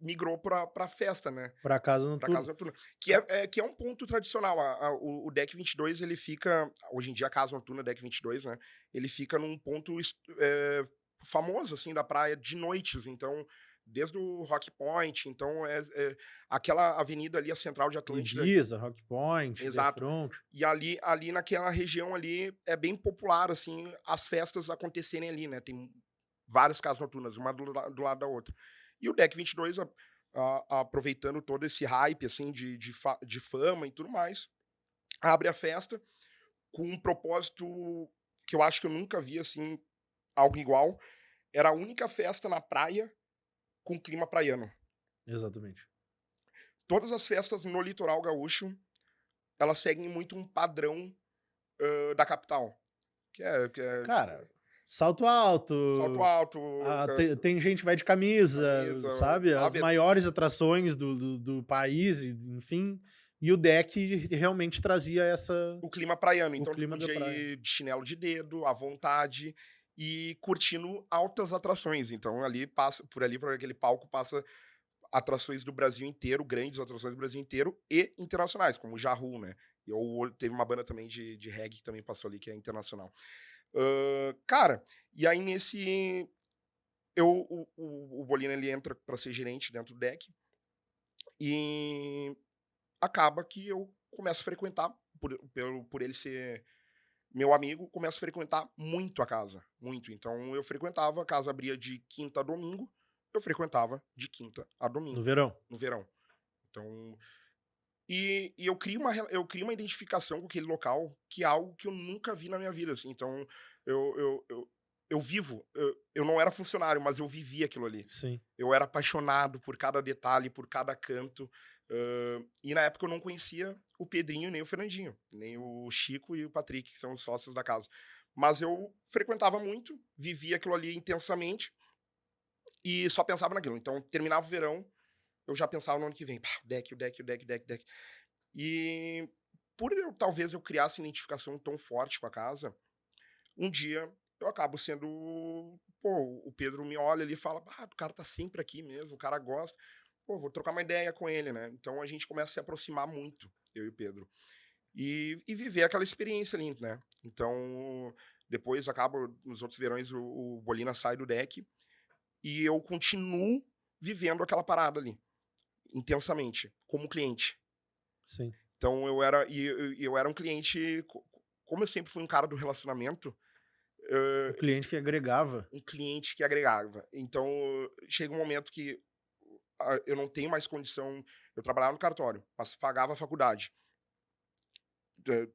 Speaker 2: migrou pra festa, né?
Speaker 1: Para casa
Speaker 2: Pra
Speaker 1: noturna.
Speaker 2: casa noturna.
Speaker 1: Ca-
Speaker 2: Que é um ponto tradicional. O Deck 22, ele fica. Hoje em dia, a casa noturna Deck 22, né? Ele fica num ponto famoso, assim, da praia de noites. Então, desde o Rock Point, então, aquela avenida ali, a central de Atlântida.
Speaker 1: Ibiza, Rock Point,
Speaker 2: Exato.
Speaker 1: Defront.
Speaker 2: E ali naquela região ali é bem popular, assim, as festas acontecerem ali, né? Tem várias casas noturnas, uma do lado da outra. E o Deck 22, aproveitando todo esse hype, assim, de fama e tudo mais, abre a festa com um propósito que eu acho que eu nunca vi, assim, algo igual. Era a única festa na praia com clima praiano.
Speaker 1: Exatamente.
Speaker 2: Todas as festas no litoral gaúcho, elas seguem muito um padrão da capital. Que é
Speaker 1: Cara, salto alto,
Speaker 2: salto alto,
Speaker 1: tem gente que vai de camisa,
Speaker 2: camisa,
Speaker 1: sabe? As
Speaker 2: sabe?
Speaker 1: maiores atrações do país, enfim. E o deck realmente trazia
Speaker 2: O clima praiano.
Speaker 1: o
Speaker 2: Então tu
Speaker 1: clima da
Speaker 2: podia
Speaker 1: praia.
Speaker 2: ir de chinelo de dedo, à vontade, e curtindo altas atrações. Então ali passa, por ali, por aquele palco, passa atrações do Brasil inteiro, grandes atrações do Brasil inteiro e internacionais, como o Jahu, né? Teve uma banda também de reggae que também passou ali, que é internacional. Cara, e aí nesse. O Bolina ele entra para ser gerente dentro do deck e acaba que eu começo a frequentar, por ele ser meu amigo, começo a frequentar muito a casa, muito. Então eu frequentava, a casa abria de quinta a domingo, eu frequentava de quinta a
Speaker 1: No
Speaker 2: domingo,
Speaker 1: verão.
Speaker 2: no verão. Então, e eu crio uma identificação com aquele local, que é algo que eu nunca vi na minha vida, assim. Então, eu, eu, eu, eu vivo, eu não era funcionário, mas eu vivia aquilo ali.
Speaker 1: Sim.
Speaker 2: Eu era apaixonado por cada detalhe, por cada canto. E na época eu não conhecia o Pedrinho nem o Fernandinho, nem o Chico e o Patrick, que são os sócios da casa. Mas eu frequentava muito, vivia aquilo ali intensamente e só pensava naquilo. Então, terminava o verão, eu já pensava no ano que vem. Pá, o deck. E talvez eu criasse identificação tão forte com a casa, um dia eu acabo sendo. Pô, o Pedro me olha ali e fala: o cara tá sempre aqui mesmo, o cara gosta. Pô, vou trocar uma ideia com ele, né? Então a gente começa a se aproximar muito, eu e o Pedro. E viver aquela experiência ali, né? Então, depois acaba, nos outros verões, o Bolina sai do deck e eu continuo vivendo aquela parada ali, intensamente, como cliente.
Speaker 1: Sim.
Speaker 2: Então eu era um cliente, como eu sempre fui um cara do relacionamento,
Speaker 1: O cliente que agregava.
Speaker 2: um cliente que agregava. Então chega um momento que eu não tenho mais condição. Eu trabalhava no cartório, mas pagava a faculdade.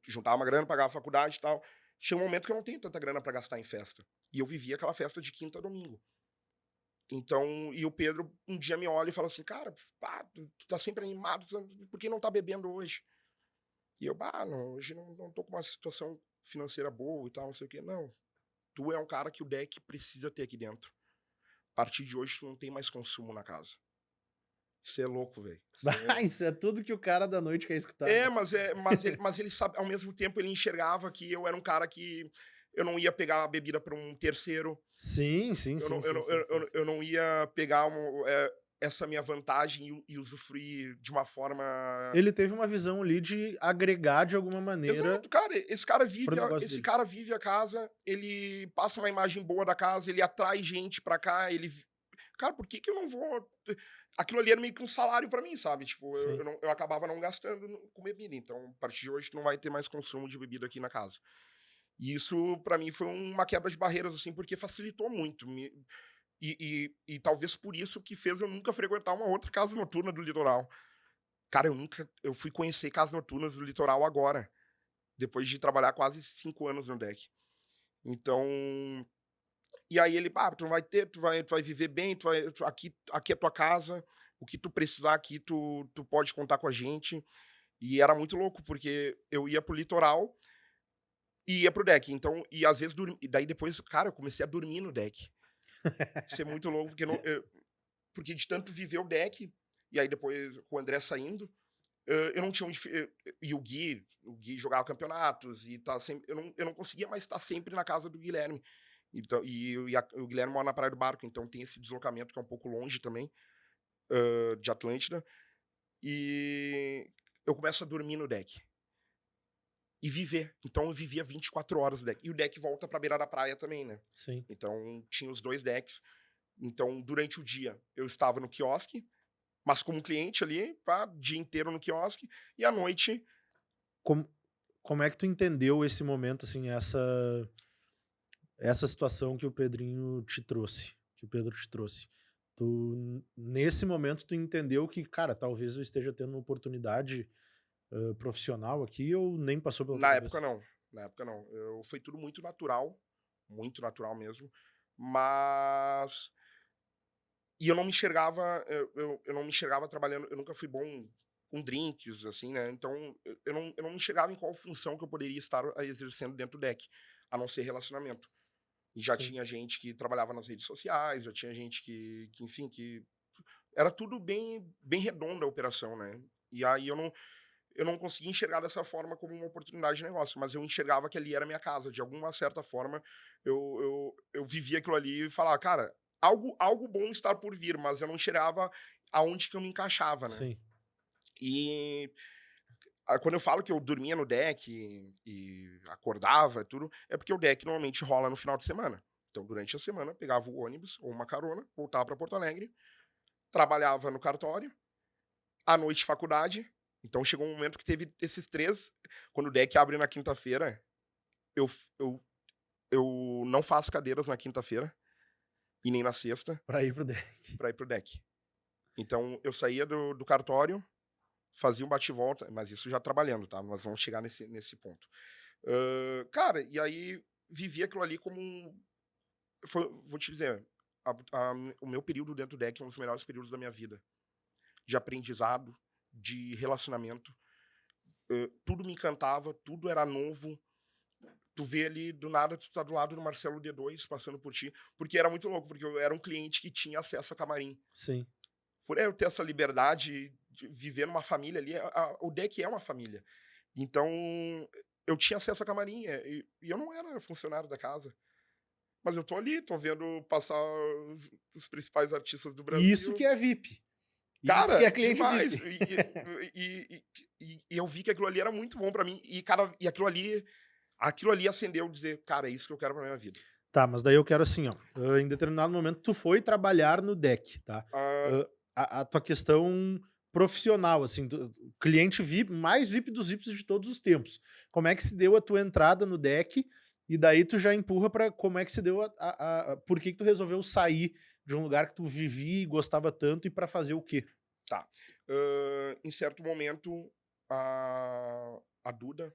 Speaker 2: Juntava uma grana, pagava a faculdade e tal. Chega um momento que eu não tenho tanta grana para gastar em festa. E eu vivia aquela festa de quinta a domingo. Então, e o Pedro um dia me olha e fala assim, cara, pá, tu tá sempre animado, por que não tá bebendo hoje? E eu, não, hoje não tô com uma situação financeira boa e tal, não sei o quê. Não, tu é um cara que o deck precisa ter aqui dentro. A partir de hoje, tu não tem mais consumo na casa. Você é louco, velho.
Speaker 1: Isso é tudo que o cara da noite quer escutar, né?
Speaker 2: Mas ele sabe, ao mesmo tempo ele enxergava que eu era um cara que eu não ia pegar a bebida para um terceiro,
Speaker 1: Sim, sim,
Speaker 2: eu
Speaker 1: sim,
Speaker 2: não, eu
Speaker 1: sim,
Speaker 2: não,
Speaker 1: sim, sim, sim.
Speaker 2: eu não ia pegar essa minha vantagem e usufruir de uma forma.
Speaker 1: Ele teve uma visão ali de agregar de alguma maneira
Speaker 2: Exato, cara,
Speaker 1: pro negócio
Speaker 2: esse
Speaker 1: dele.
Speaker 2: cara vive a casa, ele passa uma imagem boa da casa, ele atrai gente pra cá, cara, por que que eu não vou. Aquilo ali era meio que um salário pra mim, sabe? Tipo,
Speaker 1: Sim.
Speaker 2: eu acabava não gastando com bebida. Então, a partir de hoje, não vai ter mais consumo de bebida aqui na casa. E isso, pra mim, foi uma quebra de barreiras, assim, porque facilitou muito. E talvez por isso que fez eu nunca frequentar uma outra casa noturna do litoral. Cara, eu fui conhecer casas noturnas do litoral agora, depois de trabalhar quase 5 anos no deck. Então, e aí ele, tu não vai ter, tu vai viver bem, aqui é tua casa, o que tu precisar aqui, tu pode contar com a gente. E era muito louco, porque eu ia pro litoral e ia pro deck. Então, e às vezes e daí depois, cara, eu comecei a dormir no deck. Isso é muito louco, porque de tanto viver o deck, e aí depois com o André saindo, eu não tinha onde. E o Gui jogava campeonatos, e tá sempre, eu não conseguia mais estar sempre na casa do Guilherme. Então, o Guilherme mora na Praia do Barco, então tem esse deslocamento que é um pouco longe também, de Atlântida. E eu começo a dormir no deck. E viver. Então eu vivia 24 horas no deck. E o deck volta pra beira da praia também, né?
Speaker 1: Sim.
Speaker 2: Então tinha os dois decks. Então, durante o dia, eu estava no quiosque, mas como cliente ali, dia inteiro no quiosque, e à noite.
Speaker 1: Como, como é que tu entendeu esse momento, assim, essa situação que o Pedrinho te trouxe, que o Pedro te trouxe? Nesse momento, tu entendeu que, cara, talvez eu esteja tendo uma oportunidade profissional aqui ou nem passou pela tua
Speaker 2: Na época,
Speaker 1: cabeça?
Speaker 2: não. Na época, não. Foi tudo muito natural mesmo. Mas. E eu não me enxergava, eu não me enxergava trabalhando, eu nunca fui bom com drinks, assim, né? Então, eu não me enxergava em qual função que eu poderia estar exercendo dentro do deck, a não ser relacionamento. E já
Speaker 1: Sim.
Speaker 2: tinha gente que trabalhava nas redes sociais, já tinha gente enfim, que era tudo bem redonda a operação, né? E aí eu não conseguia enxergar dessa forma como uma oportunidade de negócio, mas eu enxergava que ali era minha casa. De alguma certa forma, eu vivia aquilo ali e falava, cara, algo bom está por vir, mas eu não enxergava aonde que eu me encaixava, né?
Speaker 1: Sim.
Speaker 2: E quando eu falo que eu dormia no deck e acordava, tudo, é porque o deck normalmente rola no final de semana. Então, durante a semana, pegava o ônibus ou uma carona, voltava para Porto Alegre, trabalhava no cartório, à noite faculdade. Então chegou um momento que teve esses três. Quando o deck abre na quinta-feira, eu, eu, eu não faço cadeiras na quinta-feira e nem na sexta
Speaker 1: Pra ir pro deck.
Speaker 2: pra ir pro deck. Então eu saía do cartório, fazia um bate-volta, mas isso já trabalhando, tá? Nós vamos chegar nesse ponto. Cara, e aí vivi aquilo ali como vou te dizer, o meu período dentro do deck é um dos melhores períodos da minha vida. De aprendizado, de relacionamento. Tudo me encantava, tudo era novo. Tu vê ali, do nada, tu tá do lado do Marcelo D2 passando por ti. Porque era muito louco, porque eu era um cliente que tinha acesso a camarim.
Speaker 1: Sim.
Speaker 2: Por eu ter essa liberdade de viver numa família ali, o deck é uma família. Então, eu tinha acesso a camarim, e eu não era funcionário da casa. Mas eu tô ali, tô vendo passar os principais artistas do
Speaker 1: E isso que
Speaker 2: Brasil.
Speaker 1: é VIP. Isso que
Speaker 2: Cara,
Speaker 1: é cliente
Speaker 2: demais.
Speaker 1: VIP.
Speaker 2: E eu vi que aquilo ali era muito bom pra mim. E, cara, e aquilo ali acendeu dizer, cara, é isso que eu quero pra minha vida.
Speaker 1: Tá, mas daí eu quero assim, ó. Em determinado momento tu foi trabalhar no deck, tá?
Speaker 2: Ah,
Speaker 1: A tua questão profissional, assim, cliente VIP, mais VIP dos VIPs de todos os tempos. Como é que se deu a tua entrada no deck? E daí tu já empurra pra como é que se deu por que que tu resolveu sair de um lugar que tu vivia e gostava tanto e pra fazer o quê?
Speaker 2: tá. Em certo momento, a Duda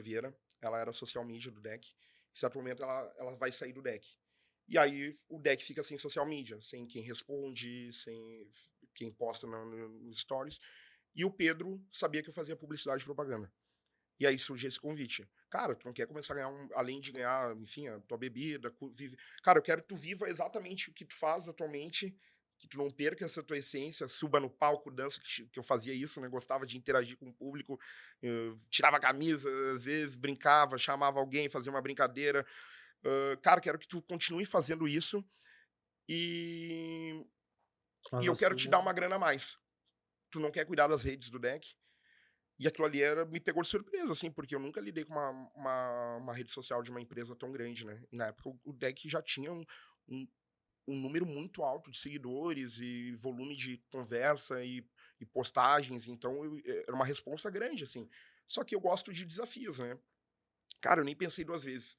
Speaker 2: Vieira, ela era social media do deck. Em certo momento, ela vai sair do deck. E aí o deck fica sem social media, sem quem responde, sem quem posta nos stories. E o Pedro sabia que eu fazia publicidade e propaganda. E aí surgiu esse convite. Cara, tu não quer começar a ganhar, além de ganhar, enfim, a tua bebida, vive. Cara, eu quero que tu viva exatamente o que tu faz atualmente, que tu não perca essa tua essência, suba no palco, dança, que eu fazia isso, né? Gostava de interagir com o público, eu tirava a camisa, às vezes brincava, chamava alguém, fazia uma brincadeira. Cara, quero que tu continue fazendo isso e,
Speaker 1: Mas
Speaker 2: e eu quero te dar
Speaker 1: assumam.
Speaker 2: uma grana a mais. Tu não quer cuidar das redes do deck? E aquilo ali me pegou de surpresa, assim, porque eu nunca lidei com uma rede social de uma empresa tão grande, né? E na época o deck já tinha um, um número muito alto de seguidores e volume de conversa e postagens, então era uma responsa grande, assim. Só que eu gosto de desafios, né? Cara, eu nem pensei duas vezes.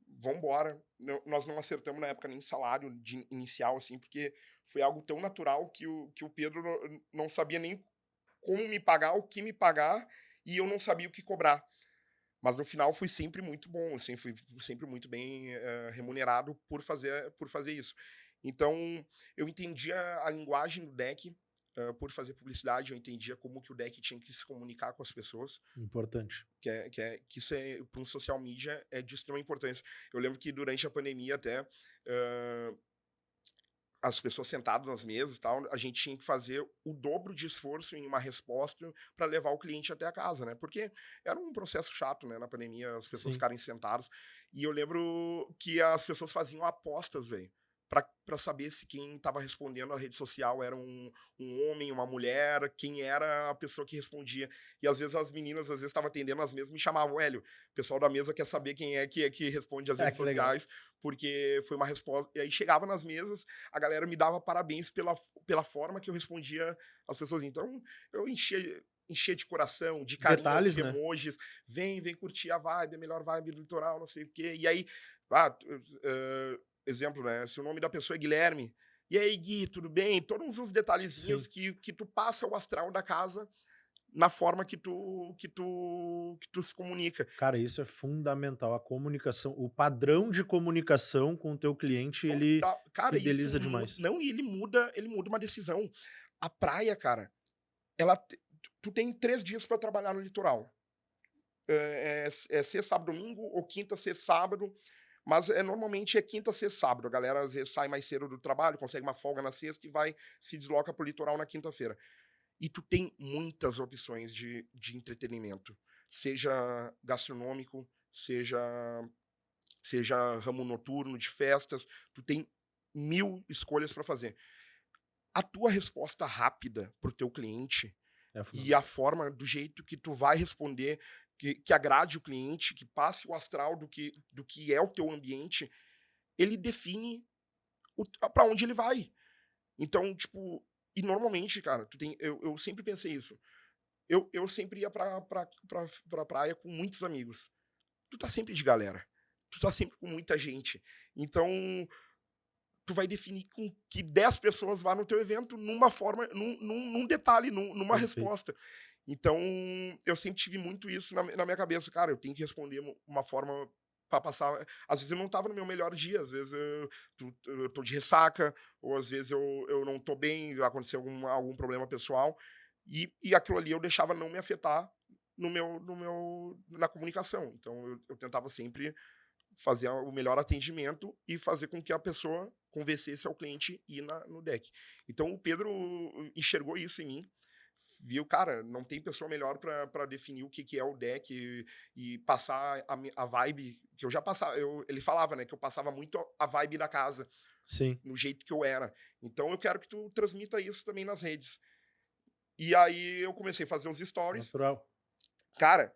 Speaker 2: Vambora. Nós não acertamos na época nem salário inicial, assim, porque foi algo tão natural que o Pedro não sabia nem como me pagar, o que me pagar, e eu não sabia o que cobrar. Mas no final fui sempre muito bom, assim, fui sempre muito bem remunerado por fazer isso. Então, eu entendia a linguagem do deck, por fazer publicidade, eu entendia como que o deck tinha que se comunicar com as pessoas,
Speaker 1: Importante.
Speaker 2: que isso é, para um social media é de extrema importância. Eu lembro que durante a pandemia até, as pessoas sentadas nas mesas, tal, a gente tinha que fazer o dobro de esforço em uma resposta para levar o cliente até a casa, né? Porque era um processo chato, né? Na pandemia, as pessoas
Speaker 1: Sim.
Speaker 2: ficarem sentadas. E eu lembro que as pessoas faziam apostas, velho, para saber se quem estava respondendo a rede social era um homem, uma mulher, quem era a pessoa que respondia. E às vezes as meninas, às vezes estavam atendendo as mesmas, me chamavam, Hélio, o pessoal da mesa quer saber quem é que responde as
Speaker 1: Ah,
Speaker 2: redes
Speaker 1: que legal.
Speaker 2: sociais, porque foi uma resposta. E aí chegava nas mesas, a galera me dava parabéns pela forma que eu respondia às pessoas. Então, eu enchia de coração, de carinhas,
Speaker 1: Detalhes,
Speaker 2: de
Speaker 1: né?
Speaker 2: emojis. Vem curtir a vibe, a melhor vibe do litoral, não sei o quê. E aí, exemplo, né? Se o nome da pessoa é Guilherme. E aí, Gui, tudo bem? Todos os detalhezinhos
Speaker 1: Sim.
Speaker 2: que tu passa o astral da casa na forma que tu se comunica.
Speaker 1: Cara, isso é fundamental. A comunicação, o padrão de comunicação com o teu cliente, ele
Speaker 2: Cara, isso
Speaker 1: fideliza
Speaker 2: muda.
Speaker 1: demais.
Speaker 2: Não, e ele muda uma decisão. A praia, cara, ela. Tu tem 3 dias para trabalhar no litoral. É sexta, sábado, domingo, ou quinta, sexta, sábado. Mas normalmente é quinta, sexta, sábado. A galera às vezes sai mais cedo do trabalho, consegue uma folga na sexta e se desloca pro litoral na quinta-feira. E tu tem muitas opções de entretenimento. Seja gastronômico, seja ramo noturno, de festas. Tu tem mil escolhas para fazer. A tua resposta rápida pro teu cliente
Speaker 1: É
Speaker 2: e a
Speaker 1: fundamental.
Speaker 2: forma, do jeito que tu vai responder, que agrade o cliente, que passe o astral do que é o teu ambiente, ele define para onde ele vai. Então, tipo, e normalmente, cara, eu sempre pensei isso. Eu sempre ia pra praia com muitos amigos. Tu tá sempre de galera. Tu tá sempre com muita gente. Então, tu vai definir com que 10 pessoas vá no teu evento numa forma, num detalhe, numa
Speaker 1: Perfeito.
Speaker 2: resposta. Então, eu sempre tive muito isso na minha cabeça. Cara, eu tenho que responder uma forma para passar. Às vezes eu não tava no meu melhor dia, às vezes eu tô de ressaca, ou às vezes eu não tô bem, aconteceu algum problema pessoal, e aquilo ali eu deixava não me afetar na comunicação. Então eu tentava sempre fazer o melhor atendimento e fazer com que a pessoa convencesse ao cliente ir no deck. Então o Pedro enxergou isso em mim, viu, cara, não tem pessoa melhor para definir o que é o deck e passar a vibe que eu já passava. Ele falava, né, que eu passava muito a vibe da casa,
Speaker 1: Sim,
Speaker 2: no jeito que eu era. Então eu quero que tu transmita isso também nas redes. E aí eu comecei a fazer os stories.
Speaker 1: natural.
Speaker 2: Cara,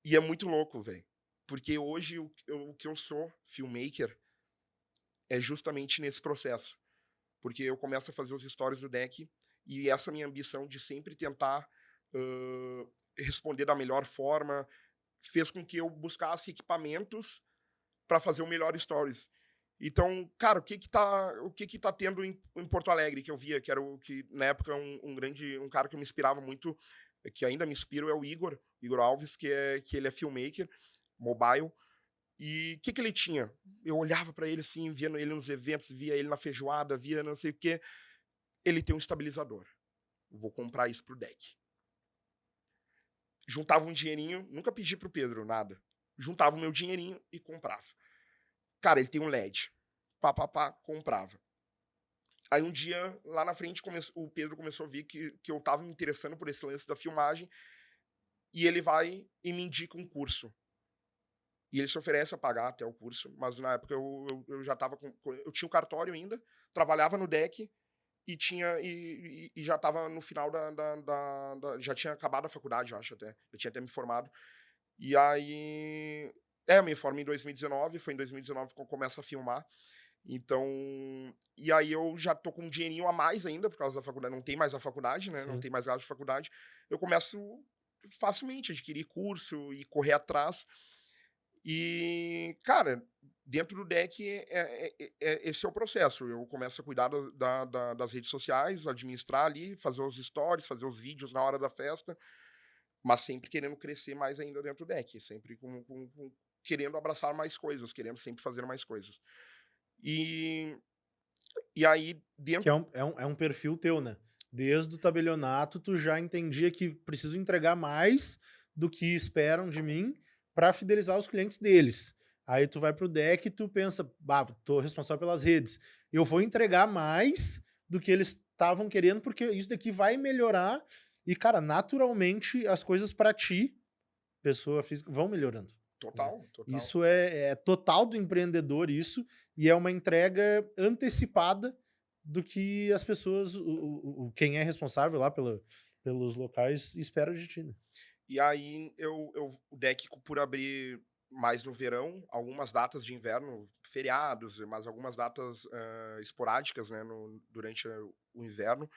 Speaker 2: e é muito louco, velho. Porque hoje o que eu sou, filmmaker, é justamente nesse processo. Porque eu começo a fazer os stories do deck e essa minha ambição de sempre tentar responder da melhor forma fez com que eu buscasse equipamentos para fazer o melhor stories. Então, cara, o que tá tendo em Porto Alegre que eu via, que era o que na época um cara que eu me inspirava muito, que ainda me inspiro é o Igor Alves, que ele é filmmaker mobile. E o que ele tinha? Eu olhava pra ele assim, via ele nos eventos, via ele na feijoada, via não sei o quê. Ele tem um estabilizador. Vou comprar isso pro deck. Juntava um dinheirinho, nunca pedi pro Pedro nada. Juntava o meu dinheirinho e comprava. Cara, ele tem um LED. Pá, comprava. Aí um dia, lá na frente, o Pedro começou a ver que eu tava me interessando por esse lance da filmagem, e ele vai e me indica um curso. E ele se oferece a pagar até o curso, mas na época eu já tava eu tinha o cartório ainda, trabalhava no deck, e já tava no final já tinha acabado a faculdade, eu acho até. Eu tinha até me formado. E aí... eu me formei em 2019, foi em 2019 que eu começo a filmar. Então... E aí eu já tô com um dinheirinho a mais ainda, por causa da faculdade. Não tem mais a faculdade, né? Não
Speaker 1: Sim.
Speaker 2: tem mais gasto de faculdade. Eu começo facilmente a adquirir curso e correr atrás. E, cara, dentro do deck, esse é o processo. Eu começo a cuidar das redes sociais, administrar ali, fazer os stories, fazer os vídeos na hora da festa, mas sempre querendo crescer mais ainda dentro do deck, sempre querendo abraçar mais coisas, querendo sempre fazer mais coisas. E aí,
Speaker 1: Que é
Speaker 2: dentro...
Speaker 1: um perfil teu, né? Desde o tabelionato, tu já entendia que preciso entregar mais do que esperam de mim para fidelizar os clientes deles. Aí tu vai pro deck e tu pensa, tô responsável pelas redes. Eu vou entregar mais do que eles estavam querendo, porque isso daqui vai melhorar. E, cara, naturalmente as coisas para ti, pessoa física, vão melhorando. Né?
Speaker 2: Total.
Speaker 1: Isso é total do empreendedor, isso, e é uma entrega antecipada do que as pessoas, quem é responsável lá pelos locais, espera de ti. Né?
Speaker 2: E aí, o deck, por abrir mais no verão, algumas datas de inverno, feriados, mas algumas datas esporádicas, né, durante o inverno,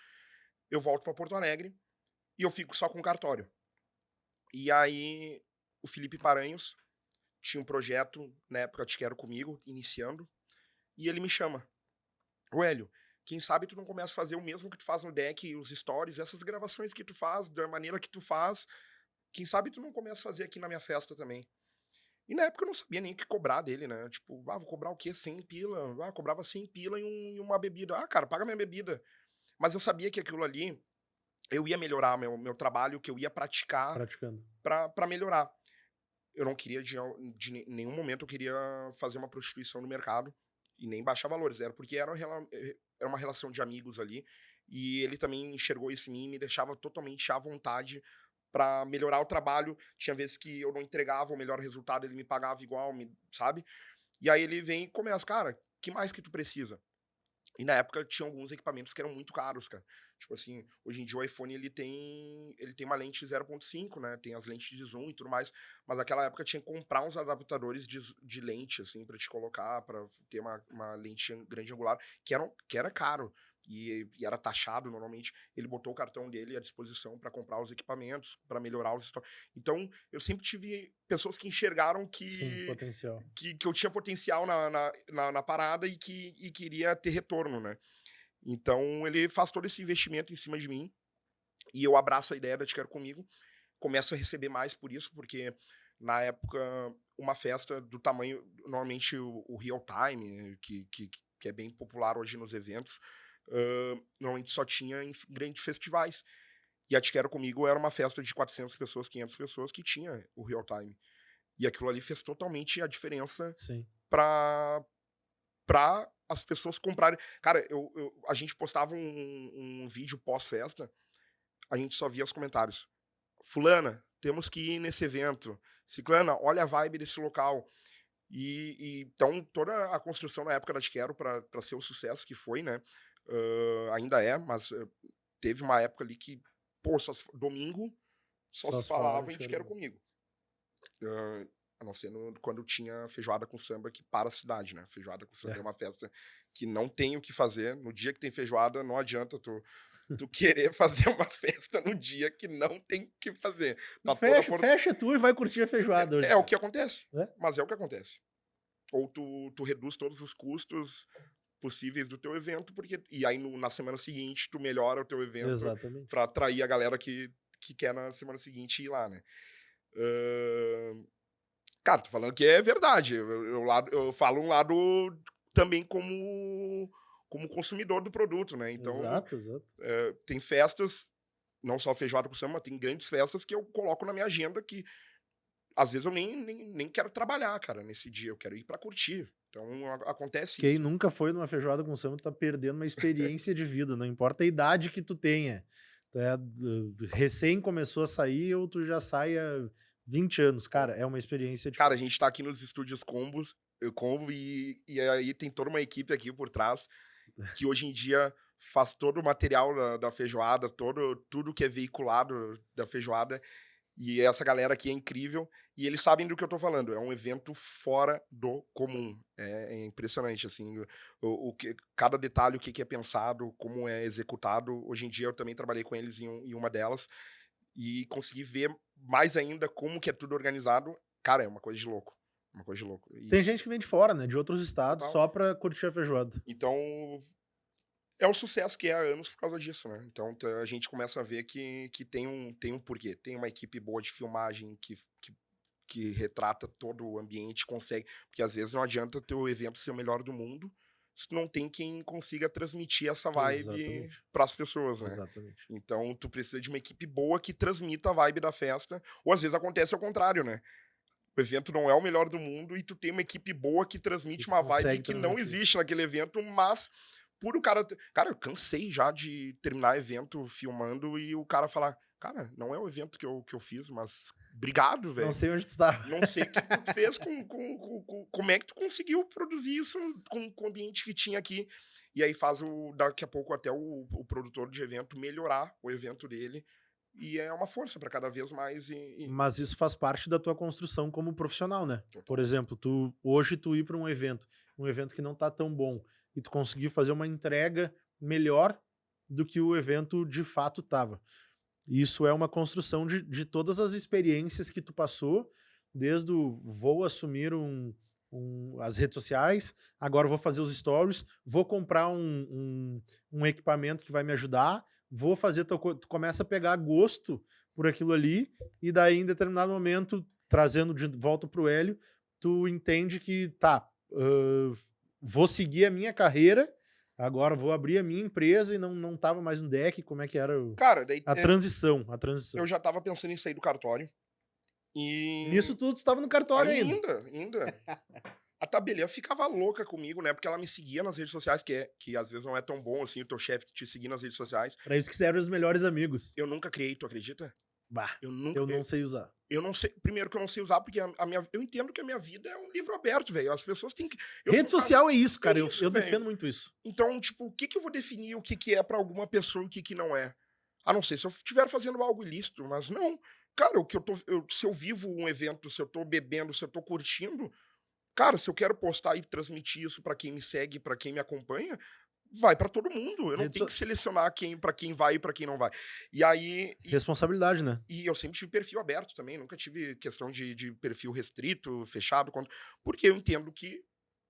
Speaker 2: eu volto para Porto Alegre e eu fico só com cartório. E aí, o Felipe Paranhos tinha um projeto, na época, Te Quero Comigo, iniciando, e ele me chama. Ô, Hélio, quem sabe tu não começa a fazer o mesmo que tu faz no deck, os stories, essas gravações que tu faz, da maneira que tu faz, quem sabe tu não começa a fazer aqui na minha festa também. E na época eu não sabia nem o que cobrar dele, né? Tipo, vou cobrar o quê? 100 pila? Cobrava 100 pila em uma bebida. Cara, paga minha bebida. Mas eu sabia que aquilo ali, eu ia melhorar meu trabalho, que eu ia praticar
Speaker 1: Praticando.
Speaker 2: pra melhorar. Eu não queria, de nenhum momento, eu queria fazer uma prostituição no mercado e nem baixar valores. Era porque era uma relação de amigos ali, e ele também enxergou isso em mim e me deixava totalmente à vontade pra melhorar o trabalho. Tinha vezes que eu não entregava o melhor resultado, ele me pagava igual, sabe? E aí ele vem e começa, cara, que mais que tu precisa? E na época tinha alguns equipamentos que eram muito caros, cara. Tipo assim, hoje em dia o iPhone ele tem uma lente 0.5, né? Tem as lentes de zoom e tudo mais, mas naquela época tinha que comprar uns adaptadores de lente assim para te colocar, para ter uma lente grande angular, que era caro. E era taxado normalmente. Ele botou o cartão dele à disposição para comprar os equipamentos, para melhorar os Então, eu sempre tive pessoas que enxergaram
Speaker 1: Sim, potencial.
Speaker 2: que eu tinha potencial na parada e que queria ter retorno, né? Então, ele faz todo esse investimento em cima de mim e eu abraço a ideia da Te Quero Comigo, começo a receber mais por isso, porque na época, uma festa do tamanho, normalmente o Real Time, que é bem popular hoje nos eventos, normalmente só tinha em grandes festivais. E a Te Quero Comigo era uma festa de 400 pessoas, 500 pessoas que tinha o Real Time. E aquilo ali fez totalmente a diferença
Speaker 1: Sim.
Speaker 2: pra as pessoas comprarem. Cara, a gente postava um vídeo pós-festa, a gente só via os comentários. Fulana, temos que ir nesse evento. Ciclana, olha a vibe desse local. Então, toda a construção na época da Te Quero pra ser o sucesso que foi, né? Ainda é, mas teve uma época ali que, pô, domingo só
Speaker 1: Só
Speaker 2: se
Speaker 1: se falava
Speaker 2: falava
Speaker 1: de
Speaker 2: em Te
Speaker 1: Te Quero
Speaker 2: Quero Comigo. A não ser quando tinha feijoada com samba que para a cidade, né? Feijoada com samba é uma festa que não tem o que fazer. No dia que tem feijoada, não adianta tu querer fazer uma festa no dia que não tem o que fazer. Tá toda
Speaker 1: Fecha tu e vai curtir a feijoada hoje.
Speaker 2: É o que acontece.
Speaker 1: É?
Speaker 2: Mas é o que acontece. Ou tu reduz todos os custos possíveis do teu evento, e aí na semana seguinte tu melhora o teu evento
Speaker 1: Exatamente.
Speaker 2: pra atrair a galera que quer na semana seguinte ir lá, né? Cara, tô falando que é verdade. Eu falo um lado também como consumidor do produto, né? Então,
Speaker 1: Exato, exato.
Speaker 2: tem festas, não só feijoada com samba, mas tem grandes festas que eu coloco na minha agenda que às vezes eu nem quero trabalhar, cara, nesse dia. Eu quero ir pra curtir. Então, acontece
Speaker 1: Quem
Speaker 2: isso.
Speaker 1: nunca foi numa feijoada com samba tá perdendo uma experiência de vida, não importa a idade que tu tenha. Tu é, recém começou a sair ou tu já sai há 20 anos. Cara, é uma experiência
Speaker 2: Cara, a
Speaker 1: diferente.
Speaker 2: gente tá aqui nos estúdios Combo, e aí tem toda uma equipe aqui por trás que hoje em dia faz todo o material da feijoada, tudo que é veiculado da feijoada. E essa galera aqui é incrível e eles sabem do que eu tô falando. É um evento fora do comum. É impressionante, assim, cada detalhe, o que, que é pensado, como é executado. Hoje em dia eu também trabalhei com eles em uma delas e consegui ver mais ainda como que é tudo organizado. Cara, é uma coisa de louco. Uma coisa de louco.
Speaker 1: Tem gente que vem de fora, né? De outros estados,
Speaker 2: Total.
Speaker 1: só pra curtir a feijoada.
Speaker 2: Então, é o sucesso que é há anos por causa disso, né? Então a gente começa a ver que tem um porquê. Tem uma equipe boa de filmagem que retrata todo o ambiente, consegue. Porque às vezes não adianta ter o evento ser o melhor do mundo se não tem quem consiga transmitir essa vibe
Speaker 1: Exatamente.
Speaker 2: para as pessoas, né?
Speaker 1: Exatamente.
Speaker 2: Então tu precisa de uma equipe boa que transmita a vibe da festa. Ou às vezes acontece ao contrário, né? O evento não é o melhor do mundo e tu tem uma equipe boa que
Speaker 1: E
Speaker 2: transmite
Speaker 1: tu
Speaker 2: uma vibe
Speaker 1: consegue
Speaker 2: que não
Speaker 1: transmitir.
Speaker 2: existe naquele evento, mas por o cara. Cara, eu cansei já de terminar evento filmando e o cara falar: Cara, não é o evento que eu fiz, mas obrigado,
Speaker 1: Não
Speaker 2: velho.
Speaker 1: sei onde tu tá.
Speaker 2: Não sei o que tu fez como é que tu conseguiu produzir isso com o ambiente que tinha aqui. E aí faz daqui a pouco até o produtor de evento melhorar o evento dele. E é uma força para cada vez mais.
Speaker 1: Mas isso faz parte da tua construção como profissional, né? Por
Speaker 2: Total.
Speaker 1: exemplo, hoje tu ir para um evento que não tá tão bom, e tu conseguir fazer uma entrega melhor do que o evento de fato tava. Isso é uma construção de todas as experiências que tu passou, desde o vou assumir as redes sociais, agora vou fazer os stories, vou comprar um equipamento que vai me ajudar, vou fazer tu começa a pegar gosto por aquilo ali, e daí em determinado momento, trazendo de volta pro Hélio, tu entende que tá, vou seguir a minha carreira, agora vou abrir a minha empresa e não tava mais no deck, como é que era
Speaker 2: Cara, daí
Speaker 1: a transição, a
Speaker 2: eu
Speaker 1: transição.
Speaker 2: já tava pensando em sair do cartório.
Speaker 1: Nisso
Speaker 2: E
Speaker 1: tudo tu estava no cartório ainda.
Speaker 2: ainda. A tabeliã ficava louca comigo, né? Porque ela me seguia nas redes sociais, que às vezes não é tão bom assim o teu chefe te seguir nas redes sociais.
Speaker 1: Pra isso que servem os melhores amigos.
Speaker 2: Eu nunca criei, tu acredita?
Speaker 1: Bah,
Speaker 2: Eu nunca.
Speaker 1: eu não sei usar.
Speaker 2: Eu não sei. Primeiro que eu não sei usar, porque eu entendo que a minha vida é um livro aberto, velho. As pessoas têm que. Eu sou
Speaker 1: Rede
Speaker 2: um cara.
Speaker 1: social é isso,
Speaker 2: É
Speaker 1: cara. Eu
Speaker 2: isso,
Speaker 1: defendo
Speaker 2: velho.
Speaker 1: muito isso.
Speaker 2: Então, tipo, o que, que eu vou definir o que, que é pra alguma pessoa e o que, que não é? A não ser se eu estiver fazendo algo ilícito, mas não. Cara, o que se eu vivo um evento, se eu tô bebendo, se eu tô curtindo, cara, se eu quero postar e transmitir isso pra quem me segue, pra quem me acompanha, vai pra todo mundo. Eu não
Speaker 1: Rede
Speaker 2: tenho
Speaker 1: so-
Speaker 2: que selecionar para quem vai e pra quem não vai. E aí,
Speaker 1: Responsabilidade, né?
Speaker 2: e eu sempre tive perfil aberto também, nunca tive questão de perfil restrito, fechado, porque eu entendo que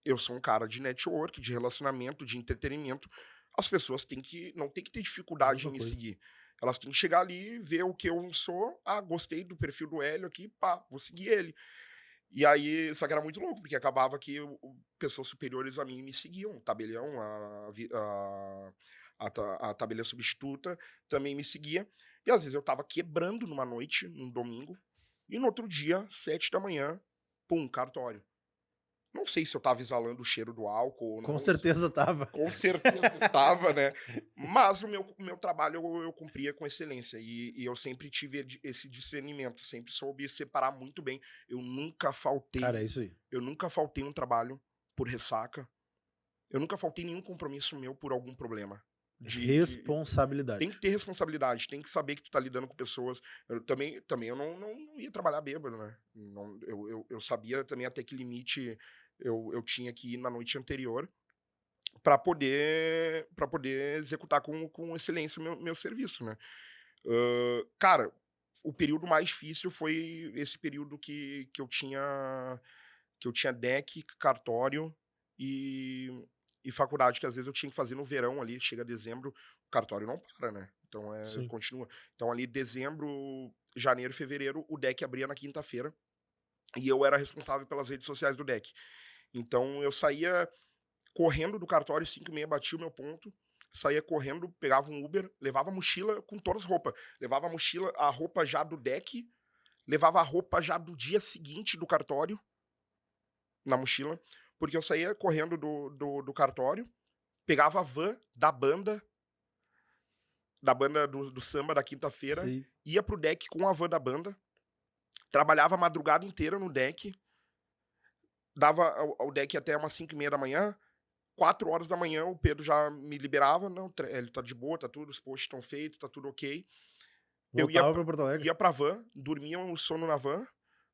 Speaker 2: eu sou um cara de network, de relacionamento, de entretenimento. As pessoas não têm que ter dificuldade em
Speaker 1: Mesma
Speaker 2: me
Speaker 1: coisa.
Speaker 2: seguir. Elas têm que chegar ali, ver o que eu sou. Ah, gostei do perfil do Hélio aqui, pá, vou seguir ele. E aí, só que era muito louco, porque acabava que pessoas superiores a mim me seguiam. O tabelião, a tabeliã substituta também me seguia. E às vezes eu tava quebrando numa noite, num domingo, e no outro dia, 7 da manhã, pum, cartório. Não sei se eu tava exalando o cheiro do álcool ou
Speaker 1: Com
Speaker 2: não,
Speaker 1: certeza tava.
Speaker 2: com certeza estava, né? Mas o meu trabalho eu cumpria com excelência. E eu sempre tive esse discernimento, sempre soube separar muito bem. Eu nunca
Speaker 1: Cara,
Speaker 2: faltei,
Speaker 1: é isso aí.
Speaker 2: eu nunca faltei um trabalho por ressaca. Eu nunca faltei nenhum compromisso meu por algum problema. Tem que
Speaker 1: Responsabilidade.
Speaker 2: ter responsabilidade, tem que saber que tu tá lidando com pessoas. Eu também eu não ia trabalhar bêbado, né? Eu sabia também até que limite eu tinha que ir na noite anterior para poder executar com excelência meu serviço, né? Cara, o período mais difícil foi esse período que eu tinha DEC, cartório e, e faculdade, que às vezes eu tinha que fazer no verão ali, chega dezembro, o cartório não para, né? Então
Speaker 1: Sim.
Speaker 2: continua. Então ali dezembro, janeiro, fevereiro, o DEC abria na quinta-feira e eu era responsável pelas redes sociais do deck. Então eu saía correndo do cartório, 5h30, batia o meu ponto, saía correndo, pegava um Uber, levava a mochila com todas as roupas. Levava a mochila, a roupa já do deck, levava a roupa já do dia seguinte do cartório, na mochila, porque eu saía correndo do cartório, pegava a van da banda do samba da quinta-feira,
Speaker 1: Sei.
Speaker 2: ia pro deck com a van da banda, trabalhava a madrugada inteira no deck, dava ao deck até umas 5h30 da manhã, 4 horas da manhã o Pedro já me liberava, não, ele tá de boa, tá tudo, os posts estão feitos, tá tudo ok. Eu
Speaker 1: Voltava pra Porto Alegre?
Speaker 2: ia pra van, dormia o sono na van,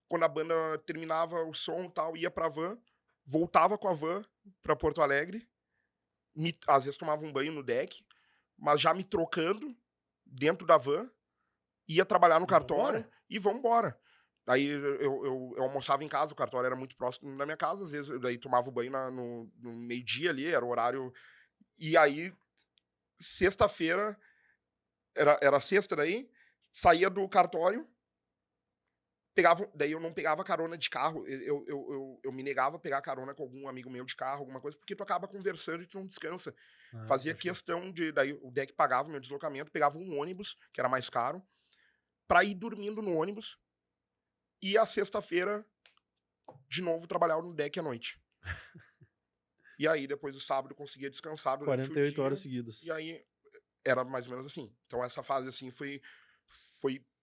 Speaker 2: quando a banda terminava o som e tal, ia pra van, voltava com a van pra Porto Alegre, às vezes tomava um banho no deck, mas já me trocando dentro da van, ia trabalhar no
Speaker 1: E
Speaker 2: cartório
Speaker 1: vambora?
Speaker 2: e vamos embora. Aí eu almoçava em casa, o cartório era muito próximo da minha casa, às vezes daí tomava o banho no meio-dia ali, era o horário. E aí, sexta-feira, era sexta daí, saía do cartório, daí eu não pegava carona de carro, eu me negava a pegar carona com algum amigo meu de carro, alguma coisa, porque tu acaba conversando e tu não descansa.
Speaker 1: Ah,
Speaker 2: Fazia
Speaker 1: pode crer.
Speaker 2: questão de, daí o deck pagava o meu deslocamento, pegava um ônibus, que era mais caro, pra ir dormindo no ônibus, e a sexta-feira, de novo, trabalhar no deck à noite. E aí, depois do sábado, eu conseguia descansar durante o
Speaker 1: 48 horas
Speaker 2: dia,
Speaker 1: seguidas.
Speaker 2: e aí era mais ou menos assim. Então essa fase, assim, foi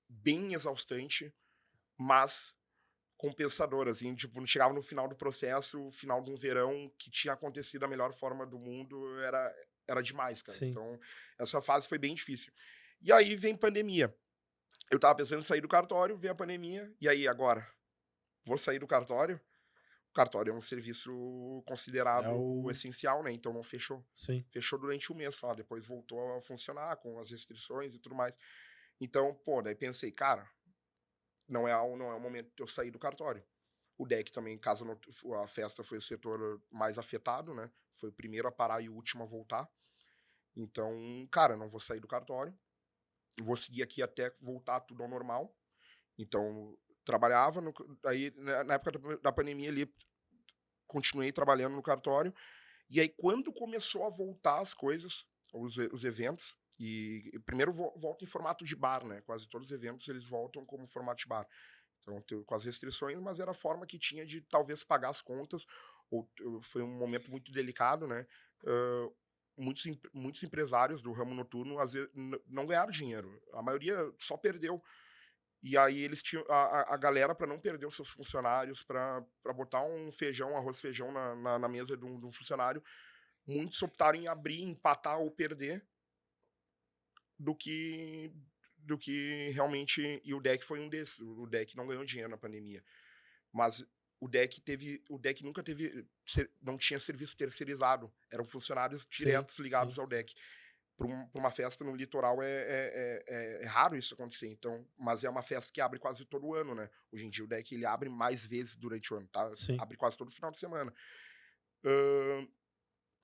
Speaker 2: bem exaustante, mas compensadora, assim, tipo, chegava no final do processo, final de um verão que tinha acontecido da melhor forma do mundo, era demais, cara.
Speaker 1: Sim.
Speaker 2: Então, essa fase foi bem difícil. E aí vem pandemia. Eu tava pensando em sair do cartório, veio a pandemia, e aí agora? Vou sair do cartório? O cartório é um serviço
Speaker 1: É
Speaker 2: considerado
Speaker 1: o...
Speaker 2: essencial, né? Então não fechou.
Speaker 1: Sim.
Speaker 2: Fechou durante um mês só, depois voltou a funcionar com as restrições e tudo mais. Então, pô, daí pensei, cara, não é o momento de eu sair do cartório. O deck também, caso a festa foi o setor mais afetado, né? Foi o primeiro a parar e o último a voltar. Então, cara, não vou sair do cartório. Vou seguir aqui até voltar tudo ao normal. Então, trabalhava, aí na época da pandemia ali, continuei trabalhando no cartório. E aí, quando começou a voltar as coisas, os eventos, e primeiro volta em formato de bar, né? Quase todos os eventos eles voltam como formato de bar. Então, com as restrições, mas era a forma que tinha de talvez pagar as contas. Foi um momento muito delicado, né? Ah, muitos empresários do ramo noturno às vezes não ganharam dinheiro. A maioria só perdeu. E aí eles tinham a galera, para não perder os seus funcionários, para botar um feijão, arroz feijão na mesa de um funcionário, muitos optaram em abrir, empatar ou perder do que do que realmente. E o deck foi um desses. O deck não ganhou dinheiro na pandemia. Mas o deck nunca teve, não tinha serviço terceirizado. Eram funcionários
Speaker 1: Sim,
Speaker 2: diretos ligados
Speaker 1: sim.
Speaker 2: ao deck. Para uma festa no litoral é raro isso acontecer. Então, mas é uma festa que abre quase todo ano, né? Hoje em dia o deck ele abre mais vezes durante o ano, tá?
Speaker 1: Sim.
Speaker 2: Abre quase todo final de semana. Ahn,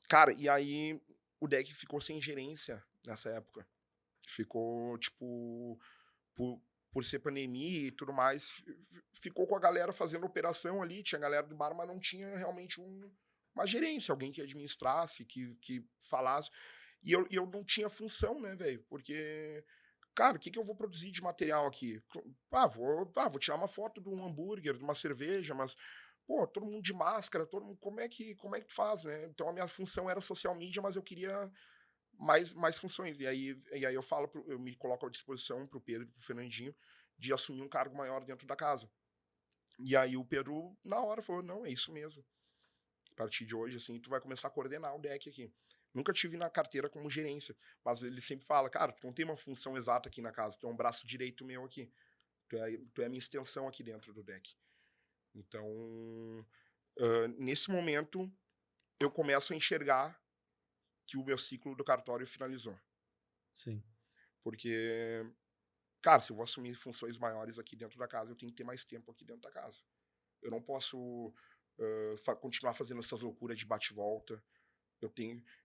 Speaker 2: cara, e aí o deck ficou sem gerência nessa época. Ficou, tipo, por ser pandemia e tudo mais, ficou com a galera fazendo operação ali, tinha galera do bar, mas não tinha realmente uma gerência, alguém que administrasse, que falasse. E eu não tinha função, né, velho? Porque, cara, o que eu vou produzir de material aqui? Vou tirar uma foto de um hambúrguer, de uma cerveja, mas, pô, todo mundo de máscara, todo mundo, como é que tu faz, né? Então a minha função era social media, mas eu queria mais funções. E aí eu me coloco à disposição pro Pedro e pro Fernandinho de assumir um cargo maior dentro da casa. E aí o Pedro, na hora, falou: não, é isso mesmo. A partir de hoje, assim, tu vai começar a coordenar o deck aqui. Nunca tive na carteira como gerência, mas ele sempre fala, cara, tu não tem uma função exata aqui na casa, tu é um braço direito meu aqui. Tu é a minha extensão aqui dentro do deck. Então, nesse momento, eu começo a enxergar que o meu ciclo do cartório finalizou.
Speaker 1: Sim.
Speaker 2: Porque, cara, se eu vou assumir funções maiores aqui dentro da casa, eu tenho que ter mais tempo aqui dentro da casa. Eu não posso continuar fazendo essas loucuras de bate-volta.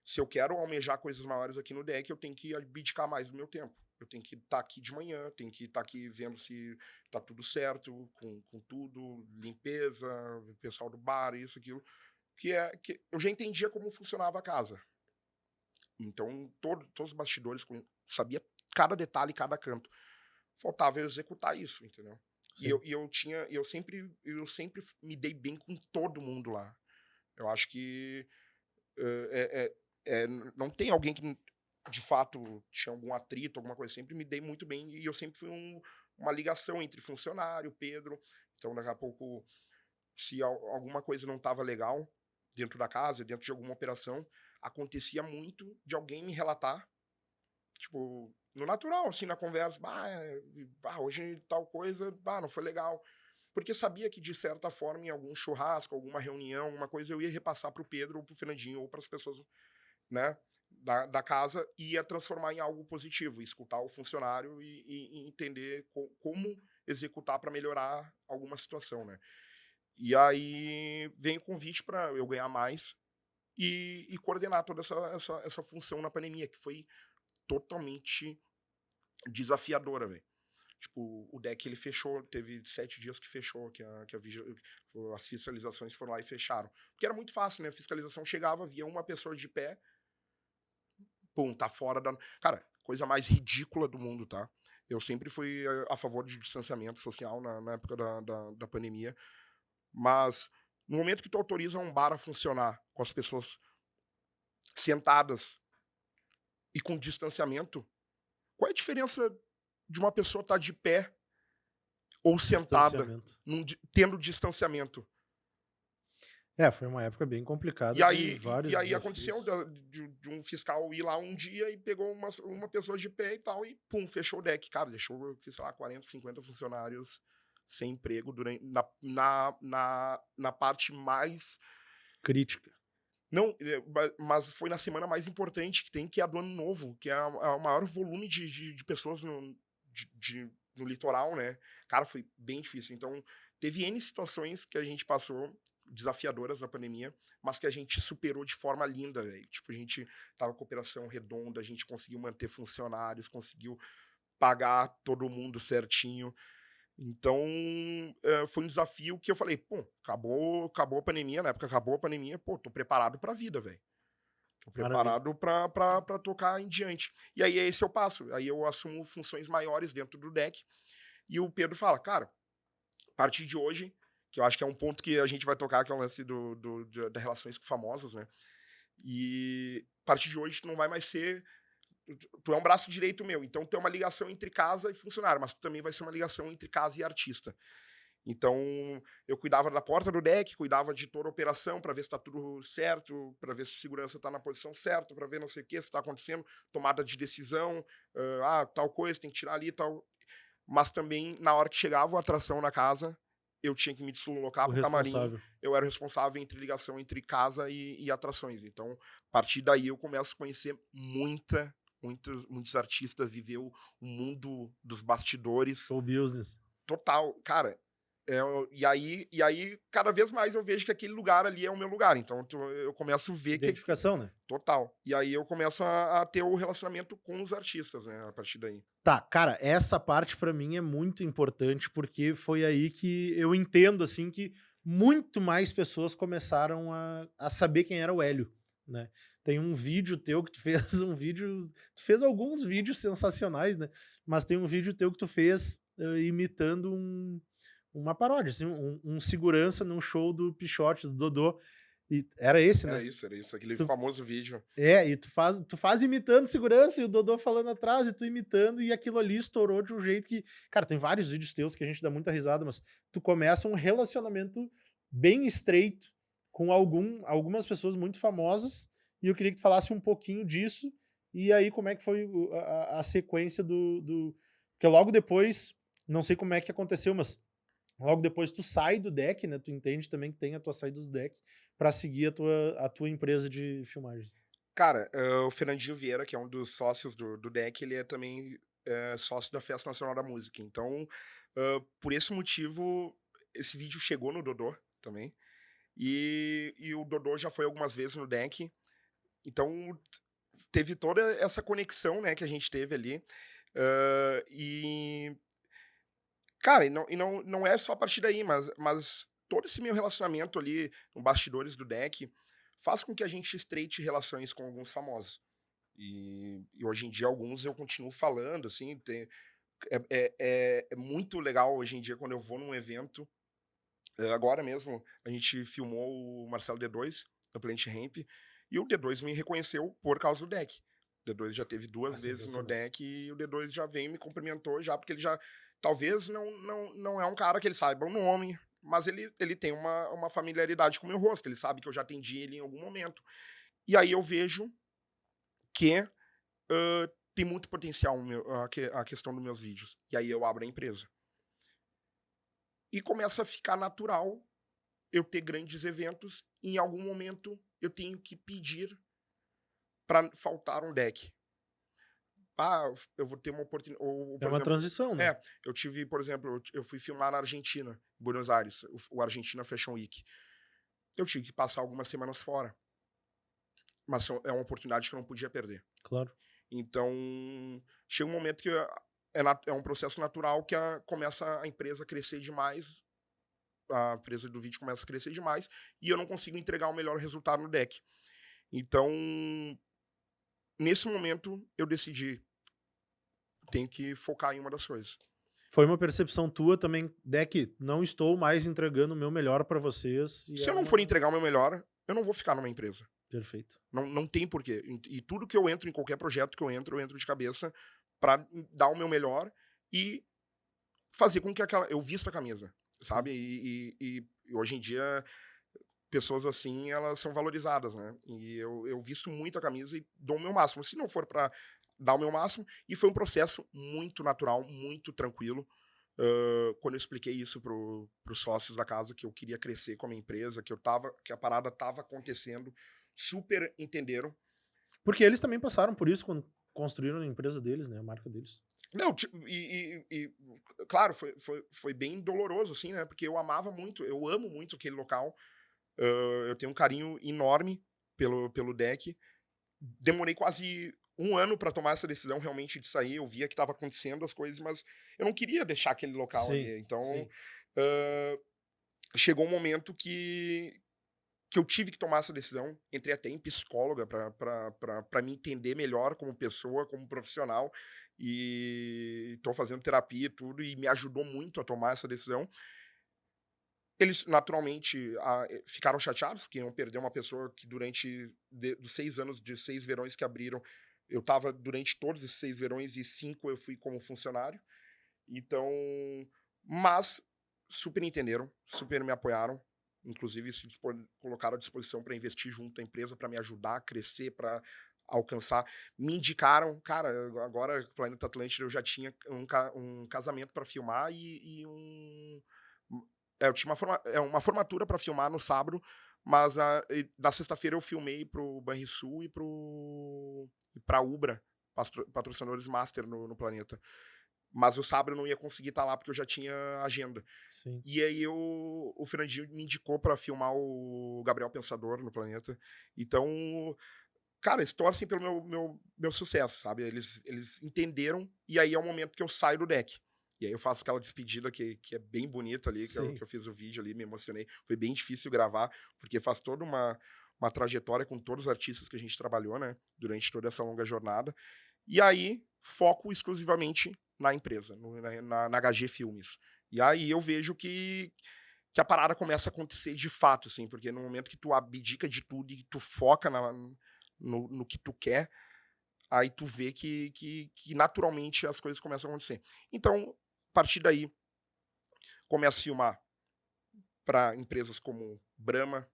Speaker 2: Se eu quero almejar coisas maiores aqui no deck, eu tenho que abdicar mais do meu tempo. eu tenho que estar aqui de manhã, tenho que estar aqui vendo se tá tudo certo, com tudo, limpeza, pessoal do bar, isso, aquilo. Que eu já entendia como funcionava a casa. Então, todos os bastidores, sabia cada detalhe, cada canto. Faltava eu executar isso, entendeu?
Speaker 1: Sim.
Speaker 2: Eu sempre me dei bem com todo mundo lá. Eu acho que não tem alguém que, de fato, tinha algum atrito, alguma coisa. Sempre me dei muito bem e eu sempre fui uma ligação entre funcionário, Pedro. Então, daqui a pouco, se alguma coisa não estava legal dentro da casa, dentro de alguma operação, acontecia muito de alguém me relatar, tipo, no natural, assim, na conversa, hoje tal coisa, não foi legal. Porque sabia que, de certa forma, em algum churrasco, alguma reunião, alguma coisa, eu ia repassar pro Pedro, ou pro Fernandinho, ou para as pessoas, né, da casa, e ia transformar em algo positivo, escutar o funcionário e entender como executar para melhorar alguma situação, né. E aí vem o convite para eu ganhar mais e coordenar toda essa função na pandemia, que foi totalmente desafiadora, velho. Tipo, o deck ele fechou, teve 7 dias que fechou, as fiscalizações foram lá e fecharam. Porque era muito fácil, né? A fiscalização chegava, via uma pessoa de pé, pum, tá fora da. Cara, coisa mais ridícula do mundo, tá? Eu sempre fui a favor de distanciamento social na época da pandemia, mas no momento que tu autoriza um bar a funcionar com as pessoas sentadas e com distanciamento, qual é a diferença de uma pessoa estar de pé ou sentada,
Speaker 1: Distanciamento.
Speaker 2: tendo distanciamento?
Speaker 1: Foi uma época bem complicada
Speaker 2: E
Speaker 1: de
Speaker 2: aí,
Speaker 1: vários
Speaker 2: aconteceu
Speaker 1: desafios.
Speaker 2: de um fiscal ir lá um dia e pegou uma pessoa de pé e tal, e pum, fechou o deck. Cara, deixou, sei lá, 40, 50 funcionários sem emprego na parte mais.
Speaker 1: Crítica.
Speaker 2: Não, mas foi na semana mais importante que tem, que é a do Ano Novo, que é o maior volume de pessoas no litoral, né? Cara, foi bem difícil. Então, teve N situações que a gente passou, desafiadoras na pandemia, mas que a gente superou de forma linda, velho. Tipo, a gente tava com operação redonda, a gente conseguiu manter funcionários, conseguiu pagar todo mundo certinho. Então, foi um desafio que eu falei, pô, acabou a pandemia, na época acabou a pandemia, pô, tô preparado pra vida, velho. Tô
Speaker 1: Maravilha.
Speaker 2: preparado pra tocar em diante. E aí é esse eu passo. Aí eu assumo funções maiores dentro do deck. E o Pedro fala, cara, a partir de hoje, que eu acho que é um ponto que a gente vai tocar, que é o lance das relações com famosos, né? E a partir de hoje tu não vai mais ser. Tu é um braço direito meu, então tu é uma ligação entre casa e funcionário, mas tu também vai ser uma ligação entre casa e artista. Então, eu cuidava da porta do deck, cuidava de toda a operação para ver se está tudo certo, para ver se a segurança está na posição certa, para ver não sei o que, se está acontecendo, tomada de decisão, tal coisa, tem que tirar ali, tal. Mas também, na hora que chegava a atração na casa, eu tinha que me deslocar
Speaker 1: O
Speaker 2: para o camarim,
Speaker 1: responsável.
Speaker 2: eu era responsável entre ligação entre casa e atrações. Então, a partir daí, eu começo a conhecer muitos artistas, viver o mundo dos bastidores.
Speaker 1: Show business.
Speaker 2: Total, cara. E aí, cada vez mais eu vejo que aquele lugar ali é o meu lugar. Então, eu começo a ver que.
Speaker 1: Identificação, né?
Speaker 2: Total. E aí eu começo a ter o relacionamento com os artistas, né? A partir daí.
Speaker 1: Tá, cara, essa parte pra mim é muito importante porque foi aí que eu entendo, assim, que muito mais pessoas começaram a saber quem era o Hélio, né? Tem um vídeo teu que tu fez tu fez alguns vídeos sensacionais, né? Mas tem um vídeo teu que tu fez imitando uma paródia, assim, um segurança num show do Pichote, do Dodô, e era esse,
Speaker 2: Era
Speaker 1: né?
Speaker 2: isso, era isso. Aquele
Speaker 1: Tu,
Speaker 2: famoso vídeo.
Speaker 1: e tu faz imitando segurança e o Dodô falando atrás e tu imitando e aquilo ali estourou de um jeito que... Cara, tem vários vídeos teus que a gente dá muita risada, mas tu começa um relacionamento bem estreito com algumas pessoas muito famosas e eu queria que tu falasse um pouquinho disso e aí como é que foi a sequência do... Porque logo depois, não sei como é que aconteceu, mas logo depois tu sai do deck, né? Tu entende também que tem a tua saída do deck pra seguir a tua empresa de filmagem.
Speaker 2: Cara, o Fernandinho Vieira, que é um dos sócios do DEC, ele é também sócio da Festa Nacional da Música. Então, por esse motivo, esse vídeo chegou no Dodô também. E o Dodô já foi algumas vezes no DEC. Então, teve toda essa conexão, né, que a gente teve ali. E, cara, não é só a partir daí, mas todo esse meu relacionamento ali, no bastidores do deck, faz com que a gente estreite relações com alguns famosos. E hoje em dia, alguns eu continuo falando, assim, é muito legal hoje em dia quando eu vou num evento. Agora mesmo, a gente filmou o Marcelo D2 no Planet Ramp, e o D2 me reconheceu por causa do deck. O D2 já teve
Speaker 1: Ah,
Speaker 2: 2 vezes no
Speaker 1: sensacional.
Speaker 2: deck e o D2 já veio e me cumprimentou já, porque ele já talvez não é um cara que ele saiba o nome, mas ele tem uma familiaridade com o meu rosto, ele sabe que eu já atendi ele em algum momento. E aí eu vejo que, tem muito potencial a questão dos meus vídeos. E aí eu abro a empresa. E começa a ficar natural eu ter grandes eventos, e em algum momento eu tenho que pedir para faltar um deck. Ah, eu vou ter uma oportunidade. Ou,
Speaker 1: É
Speaker 2: por
Speaker 1: uma
Speaker 2: exemplo,
Speaker 1: transição, né?
Speaker 2: eu tive, por exemplo, eu fui filmar na Argentina, em Buenos Aires, o Argentina Fashion Week. Eu tive que passar algumas semanas fora, mas é uma oportunidade que eu não podia perder.
Speaker 1: Claro.
Speaker 2: Então, chega um momento que é um processo natural que começa a empresa a crescer demais, a empresa do vídeo começa a crescer demais, e eu não consigo entregar o melhor resultado no deck. Então, nesse momento, eu decidi, tenho que focar em uma das coisas.
Speaker 1: Foi uma percepção tua também, deck, não estou mais entregando o meu melhor pra vocês e
Speaker 2: Se
Speaker 1: é
Speaker 2: eu não for
Speaker 1: uma...
Speaker 2: entregar o meu melhor, eu não vou ficar numa empresa.
Speaker 1: Perfeito.
Speaker 2: Não tem porquê. E tudo que eu entro, em qualquer projeto que eu entro de cabeça para dar o meu melhor e fazer com que eu vista a camisa,
Speaker 1: Sim.
Speaker 2: sabe? E hoje em dia, pessoas assim, elas são valorizadas, né? E eu visto muito a camisa e dou o meu máximo. Se não for para dar o meu máximo, e foi um processo muito natural, muito tranquilo. Quando eu expliquei isso pros sócios da casa, que eu queria crescer com a minha empresa, que a parada tava acontecendo, super entenderam.
Speaker 1: Porque eles também passaram por isso quando construíram a empresa deles, né? A marca deles.
Speaker 2: Não, claro, foi bem doloroso, assim, né? Porque eu amava muito, eu amo muito aquele local. Eu tenho um carinho enorme pelo deck. Demorei quase um ano para tomar essa decisão realmente de sair. Eu via que estava acontecendo as coisas, mas eu não queria deixar aquele local
Speaker 1: Sim,
Speaker 2: ali. Então,
Speaker 1: sim.
Speaker 2: hã, chegou um momento que eu tive que tomar essa decisão. Entrei até em psicóloga para me entender melhor como pessoa, como profissional. E estou fazendo terapia e tudo, e me ajudou muito a tomar essa decisão. Eles, naturalmente, ficaram chateados, porque iam perder uma pessoa que dos 6 anos, de 6 verões que abriram, eu estava durante todos esses 6 verões e 5 eu fui como funcionário. Então, mas super entenderam, super me apoiaram, inclusive colocaram à disposição para investir junto à empresa, para me ajudar a crescer, para alcançar. Me indicaram, cara, agora Planeta Atlântida eu já tinha um casamento para filmar eu tinha uma formatura para filmar no sábado, mas na sexta-feira eu filmei pro Banrisul e pra Ubra, patrocinadores master no Planeta. Mas o sábado eu não ia conseguir estar lá porque eu já tinha agenda.
Speaker 1: Sim.
Speaker 2: E aí o Fernandinho me indicou para filmar o Gabriel Pensador no Planeta. Então, cara, eles torcem pelo meu sucesso, sabe? Eles entenderam, e aí é o momento que eu saio do deck. E aí eu faço aquela despedida que é bem bonita ali,
Speaker 1: Sim.
Speaker 2: que eu fiz o vídeo ali, me emocionei. Foi bem difícil gravar, porque faz toda uma trajetória com todos os artistas que a gente trabalhou, né? Durante toda essa longa jornada. E aí, foco exclusivamente na empresa, na HG Filmes. E aí eu vejo que a parada começa a acontecer de fato, assim, porque no momento que tu abdica de tudo e tu foca no que tu quer, aí tu vê que naturalmente as coisas começam a acontecer. Então, a partir daí, começo a filmar para empresas como Brahma,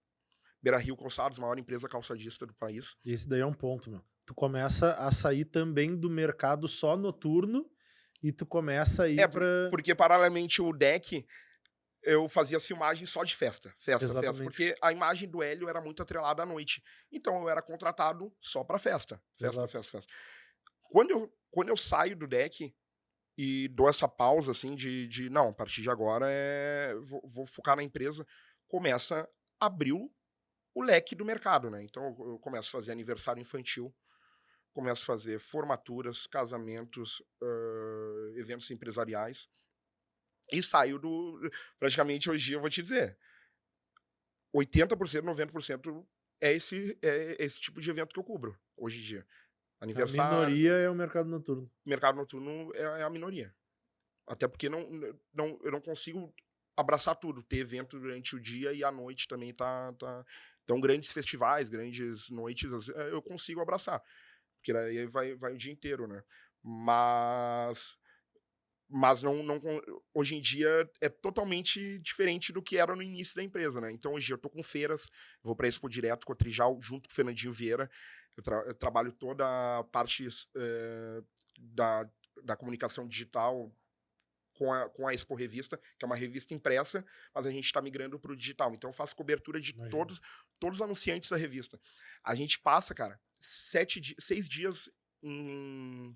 Speaker 2: Beira Rio Calçados, maior empresa calçadista do país.
Speaker 1: Esse daí é um ponto, meu. Tu começa a sair também do mercado só noturno e tu começa a ir pra...
Speaker 2: Porque paralelamente o deck, eu fazia as filmagens só de festa, festa, festa,
Speaker 1: Exatamente.
Speaker 2: porque a imagem do Hélio era muito atrelada à noite. Então eu era contratado só para festa, festa,
Speaker 1: Exato.
Speaker 2: festa, festa. Quando eu saio do deck e dou essa pausa, assim, não, a partir de agora vou focar na empresa, começa a abrir o leque do mercado, né? Então eu começo a fazer aniversário infantil começo a fazer formaturas, casamentos, eventos empresariais, e saio do... Praticamente hoje eu vou te dizer, 80%, 90% é esse tipo de evento que eu cubro, hoje em dia.
Speaker 1: A
Speaker 2: Aniversário,
Speaker 1: minoria é o mercado noturno.
Speaker 2: mercado noturno é a minoria. Até porque eu não consigo abraçar tudo, ter evento durante o dia e à noite também tá... Então, grandes festivais, grandes noites, eu consigo abraçar, porque aí vai o dia inteiro, né? Mas hoje em dia é totalmente diferente do que era no início da empresa, né? Então hoje eu tô com feiras, vou para Expo Direto com a Trijal, junto com o Fernandinho Vieira. Eu trabalho toda a parte da, da comunicação digital com a Expo Revista, que é uma revista impressa, mas a gente está migrando para o digital. Então eu faço cobertura de
Speaker 1: Imagina.
Speaker 2: todos os anunciantes da revista. A gente passa, cara, 6 dias em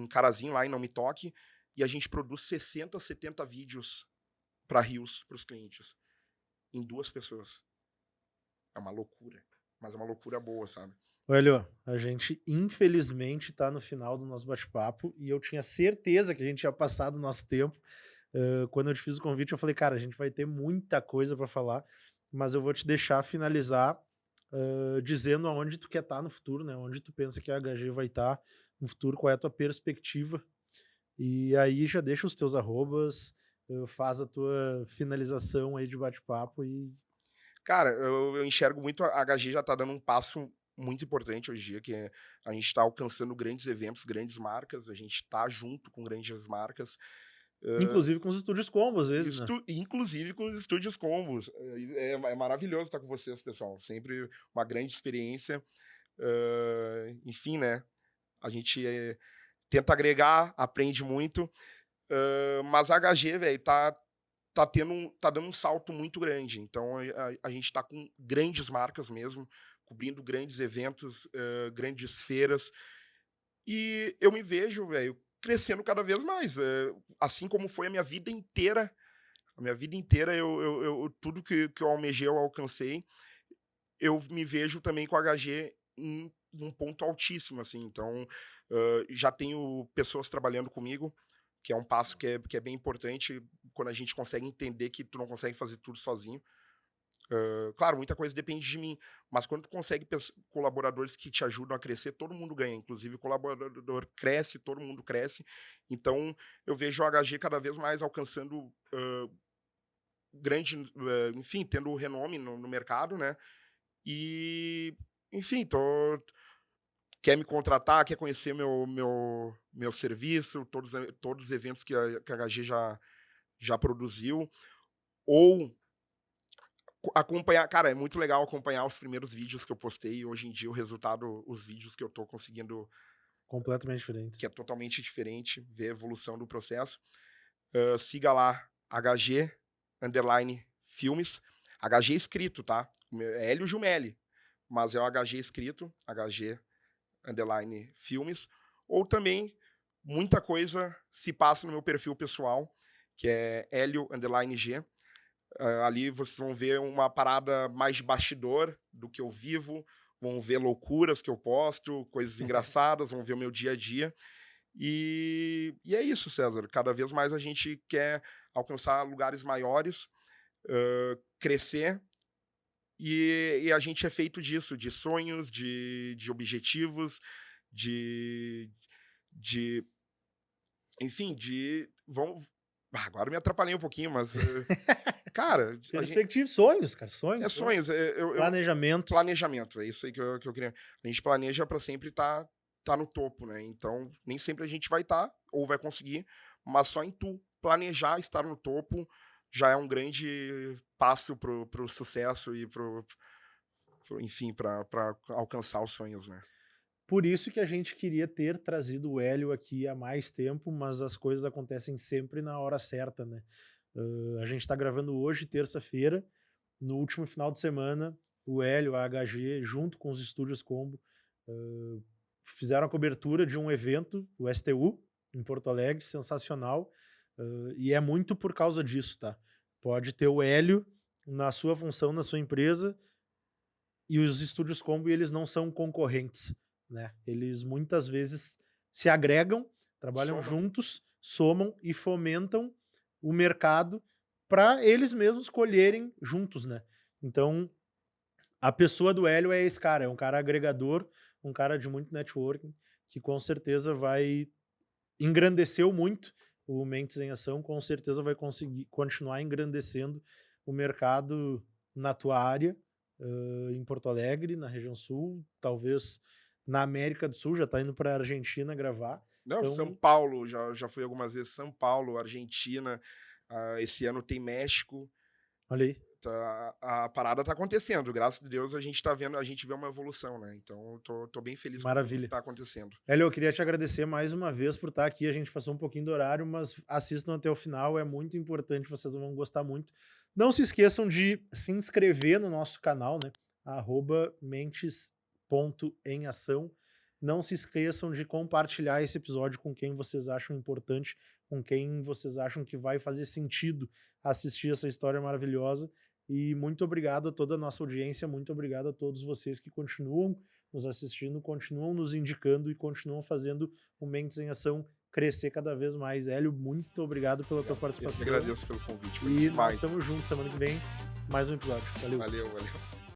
Speaker 2: Carazinho, lá em Não Me Toque, e a gente produz 60, 70 vídeos para Reels, para os clientes, em 2 pessoas. É uma loucura, mas é uma loucura boa, sabe?
Speaker 1: Olha, a gente infelizmente tá no final do nosso bate-papo e eu tinha certeza que a gente ia passar do nosso tempo. Quando eu te fiz o convite, eu falei, cara, a gente vai ter muita coisa para falar, mas eu vou te deixar finalizar dizendo aonde tu quer estar no futuro, né? Onde tu pensa que a HG vai estar no futuro, qual é a tua perspectiva. E aí já deixa os teus arrobas, faz a tua finalização aí de bate-papo e
Speaker 2: Cara, eu enxergo muito a HG já tá dando um passo muito importante hoje em dia, que a gente está alcançando grandes eventos, grandes marcas, a gente tá junto com grandes marcas,
Speaker 1: inclusive com os estúdios combo às vezes, né?
Speaker 2: inclusive com os estúdios combos. É maravilhoso estar com vocês, pessoal. Sempre uma grande experiência. Enfim, né? A gente tenta agregar, aprende muito. Mas a HG, velho, tá dando um salto muito grande. Então a gente tá com grandes marcas mesmo, cobrindo grandes eventos, grandes feiras. E eu me vejo, velho, crescendo cada vez mais. Assim como foi a minha vida inteira. A minha vida inteira, tudo que eu almejei, eu alcancei. Eu me vejo também com a HG em um ponto altíssimo, assim. Então, já tenho pessoas trabalhando comigo, que é um passo que é bem importante quando a gente consegue entender que tu não consegue fazer tudo sozinho. Claro, muita coisa depende de mim, mas quando tu consegue colaboradores que te ajudam a crescer, todo mundo ganha. Inclusive, o colaborador cresce, todo mundo cresce. Então, eu vejo o HG cada vez mais alcançando grande, enfim, tendo renome no mercado, né? E, enfim, quer me contratar, quer conhecer meu serviço, todos os eventos que a HG já produziu, ou acompanhar. Cara, é muito legal acompanhar os primeiros vídeos que eu postei e hoje em dia o resultado, os vídeos que eu tô conseguindo,
Speaker 1: Completamente
Speaker 2: que
Speaker 1: diferentes.
Speaker 2: é totalmente diferente, ver a evolução do processo. Siga lá, HG, underline, filmes. HG escrito, tá? É Hélio Jumelli, mas é o HG escrito, HG, underline, filmes. Ou também, muita coisa se passa no meu perfil pessoal, que é Hélio, underline, G. Ali vocês vão ver uma parada mais de bastidor do que eu vivo, vão ver loucuras que eu posto, coisas engraçadas, vão ver o meu dia a dia. E é isso, César. Cada vez mais a gente quer alcançar lugares maiores, crescer, e a gente é feito disso, de sonhos, de objetivos, de, de enfim, agora me atrapalhei um pouquinho, mas, cara,
Speaker 1: Perspectiva, sonhos, cara, sonhos,
Speaker 2: é sonhos.
Speaker 1: sonhos. Planejamento.
Speaker 2: Planejamento, é isso aí que eu queria. A gente planeja para sempre tá no topo, né? Então, nem sempre a gente vai estar ou vai conseguir, mas só em tu planejar estar no topo já é um grande passo pro sucesso e enfim, para alcançar os sonhos, né?
Speaker 1: Por isso que a gente queria ter trazido o Hélio aqui há mais tempo, mas as coisas acontecem sempre na hora certa, né? A gente está gravando hoje, terça-feira. No último final de semana, o Hélio, a HG, junto com os estúdios Combo, fizeram a cobertura de um evento, o STU, em Porto Alegre, sensacional. E é muito por causa disso, tá? Pode ter o Hélio na sua função, na sua empresa, e os estúdios Combo, eles não são concorrentes, né? Eles muitas vezes se agregam, trabalham
Speaker 2: Somam.
Speaker 1: juntos, somam e fomentam o mercado para eles mesmos colherem juntos, né? Então, a pessoa do Hélio é esse cara, é um cara agregador, um cara de muito networking, que com certeza vai engrandeceu muito o Mentes em Ação, com certeza vai conseguir continuar engrandecendo o mercado na tua área, em Porto Alegre, na região sul, talvez na América do Sul, já tá indo para a Argentina gravar.
Speaker 2: Não, São
Speaker 1: Então,
Speaker 2: Paulo, já fui algumas vezes. São Paulo, Argentina, esse ano tem México.
Speaker 1: olha aí.
Speaker 2: A parada tá acontecendo, graças a Deus a gente tá vendo, a gente vê uma evolução, né? Então eu tô bem feliz com tudo que
Speaker 1: Maravilha.
Speaker 2: tá acontecendo.
Speaker 1: Hélio, eu queria te agradecer mais uma vez por estar aqui. A gente passou um pouquinho do horário, mas assistam até o final, é muito importante, vocês vão gostar muito. Não se esqueçam de se inscrever no nosso canal, né? @mentes.emação. Não se esqueçam de compartilhar esse episódio com quem vocês acham importante, com quem vocês acham que vai fazer sentido assistir essa história maravilhosa. E muito obrigado a toda a nossa audiência, muito obrigado a todos vocês que continuam nos assistindo, continuam nos indicando e continuam fazendo o Mentes em Ação crescer cada vez mais. Hélio, muito obrigado pela tua
Speaker 2: Eu que
Speaker 1: participação.
Speaker 2: agradeço pelo convite, foi
Speaker 1: E nós
Speaker 2: demais.
Speaker 1: estamos juntos semana que vem, mais um episódio. Valeu.
Speaker 2: Valeu.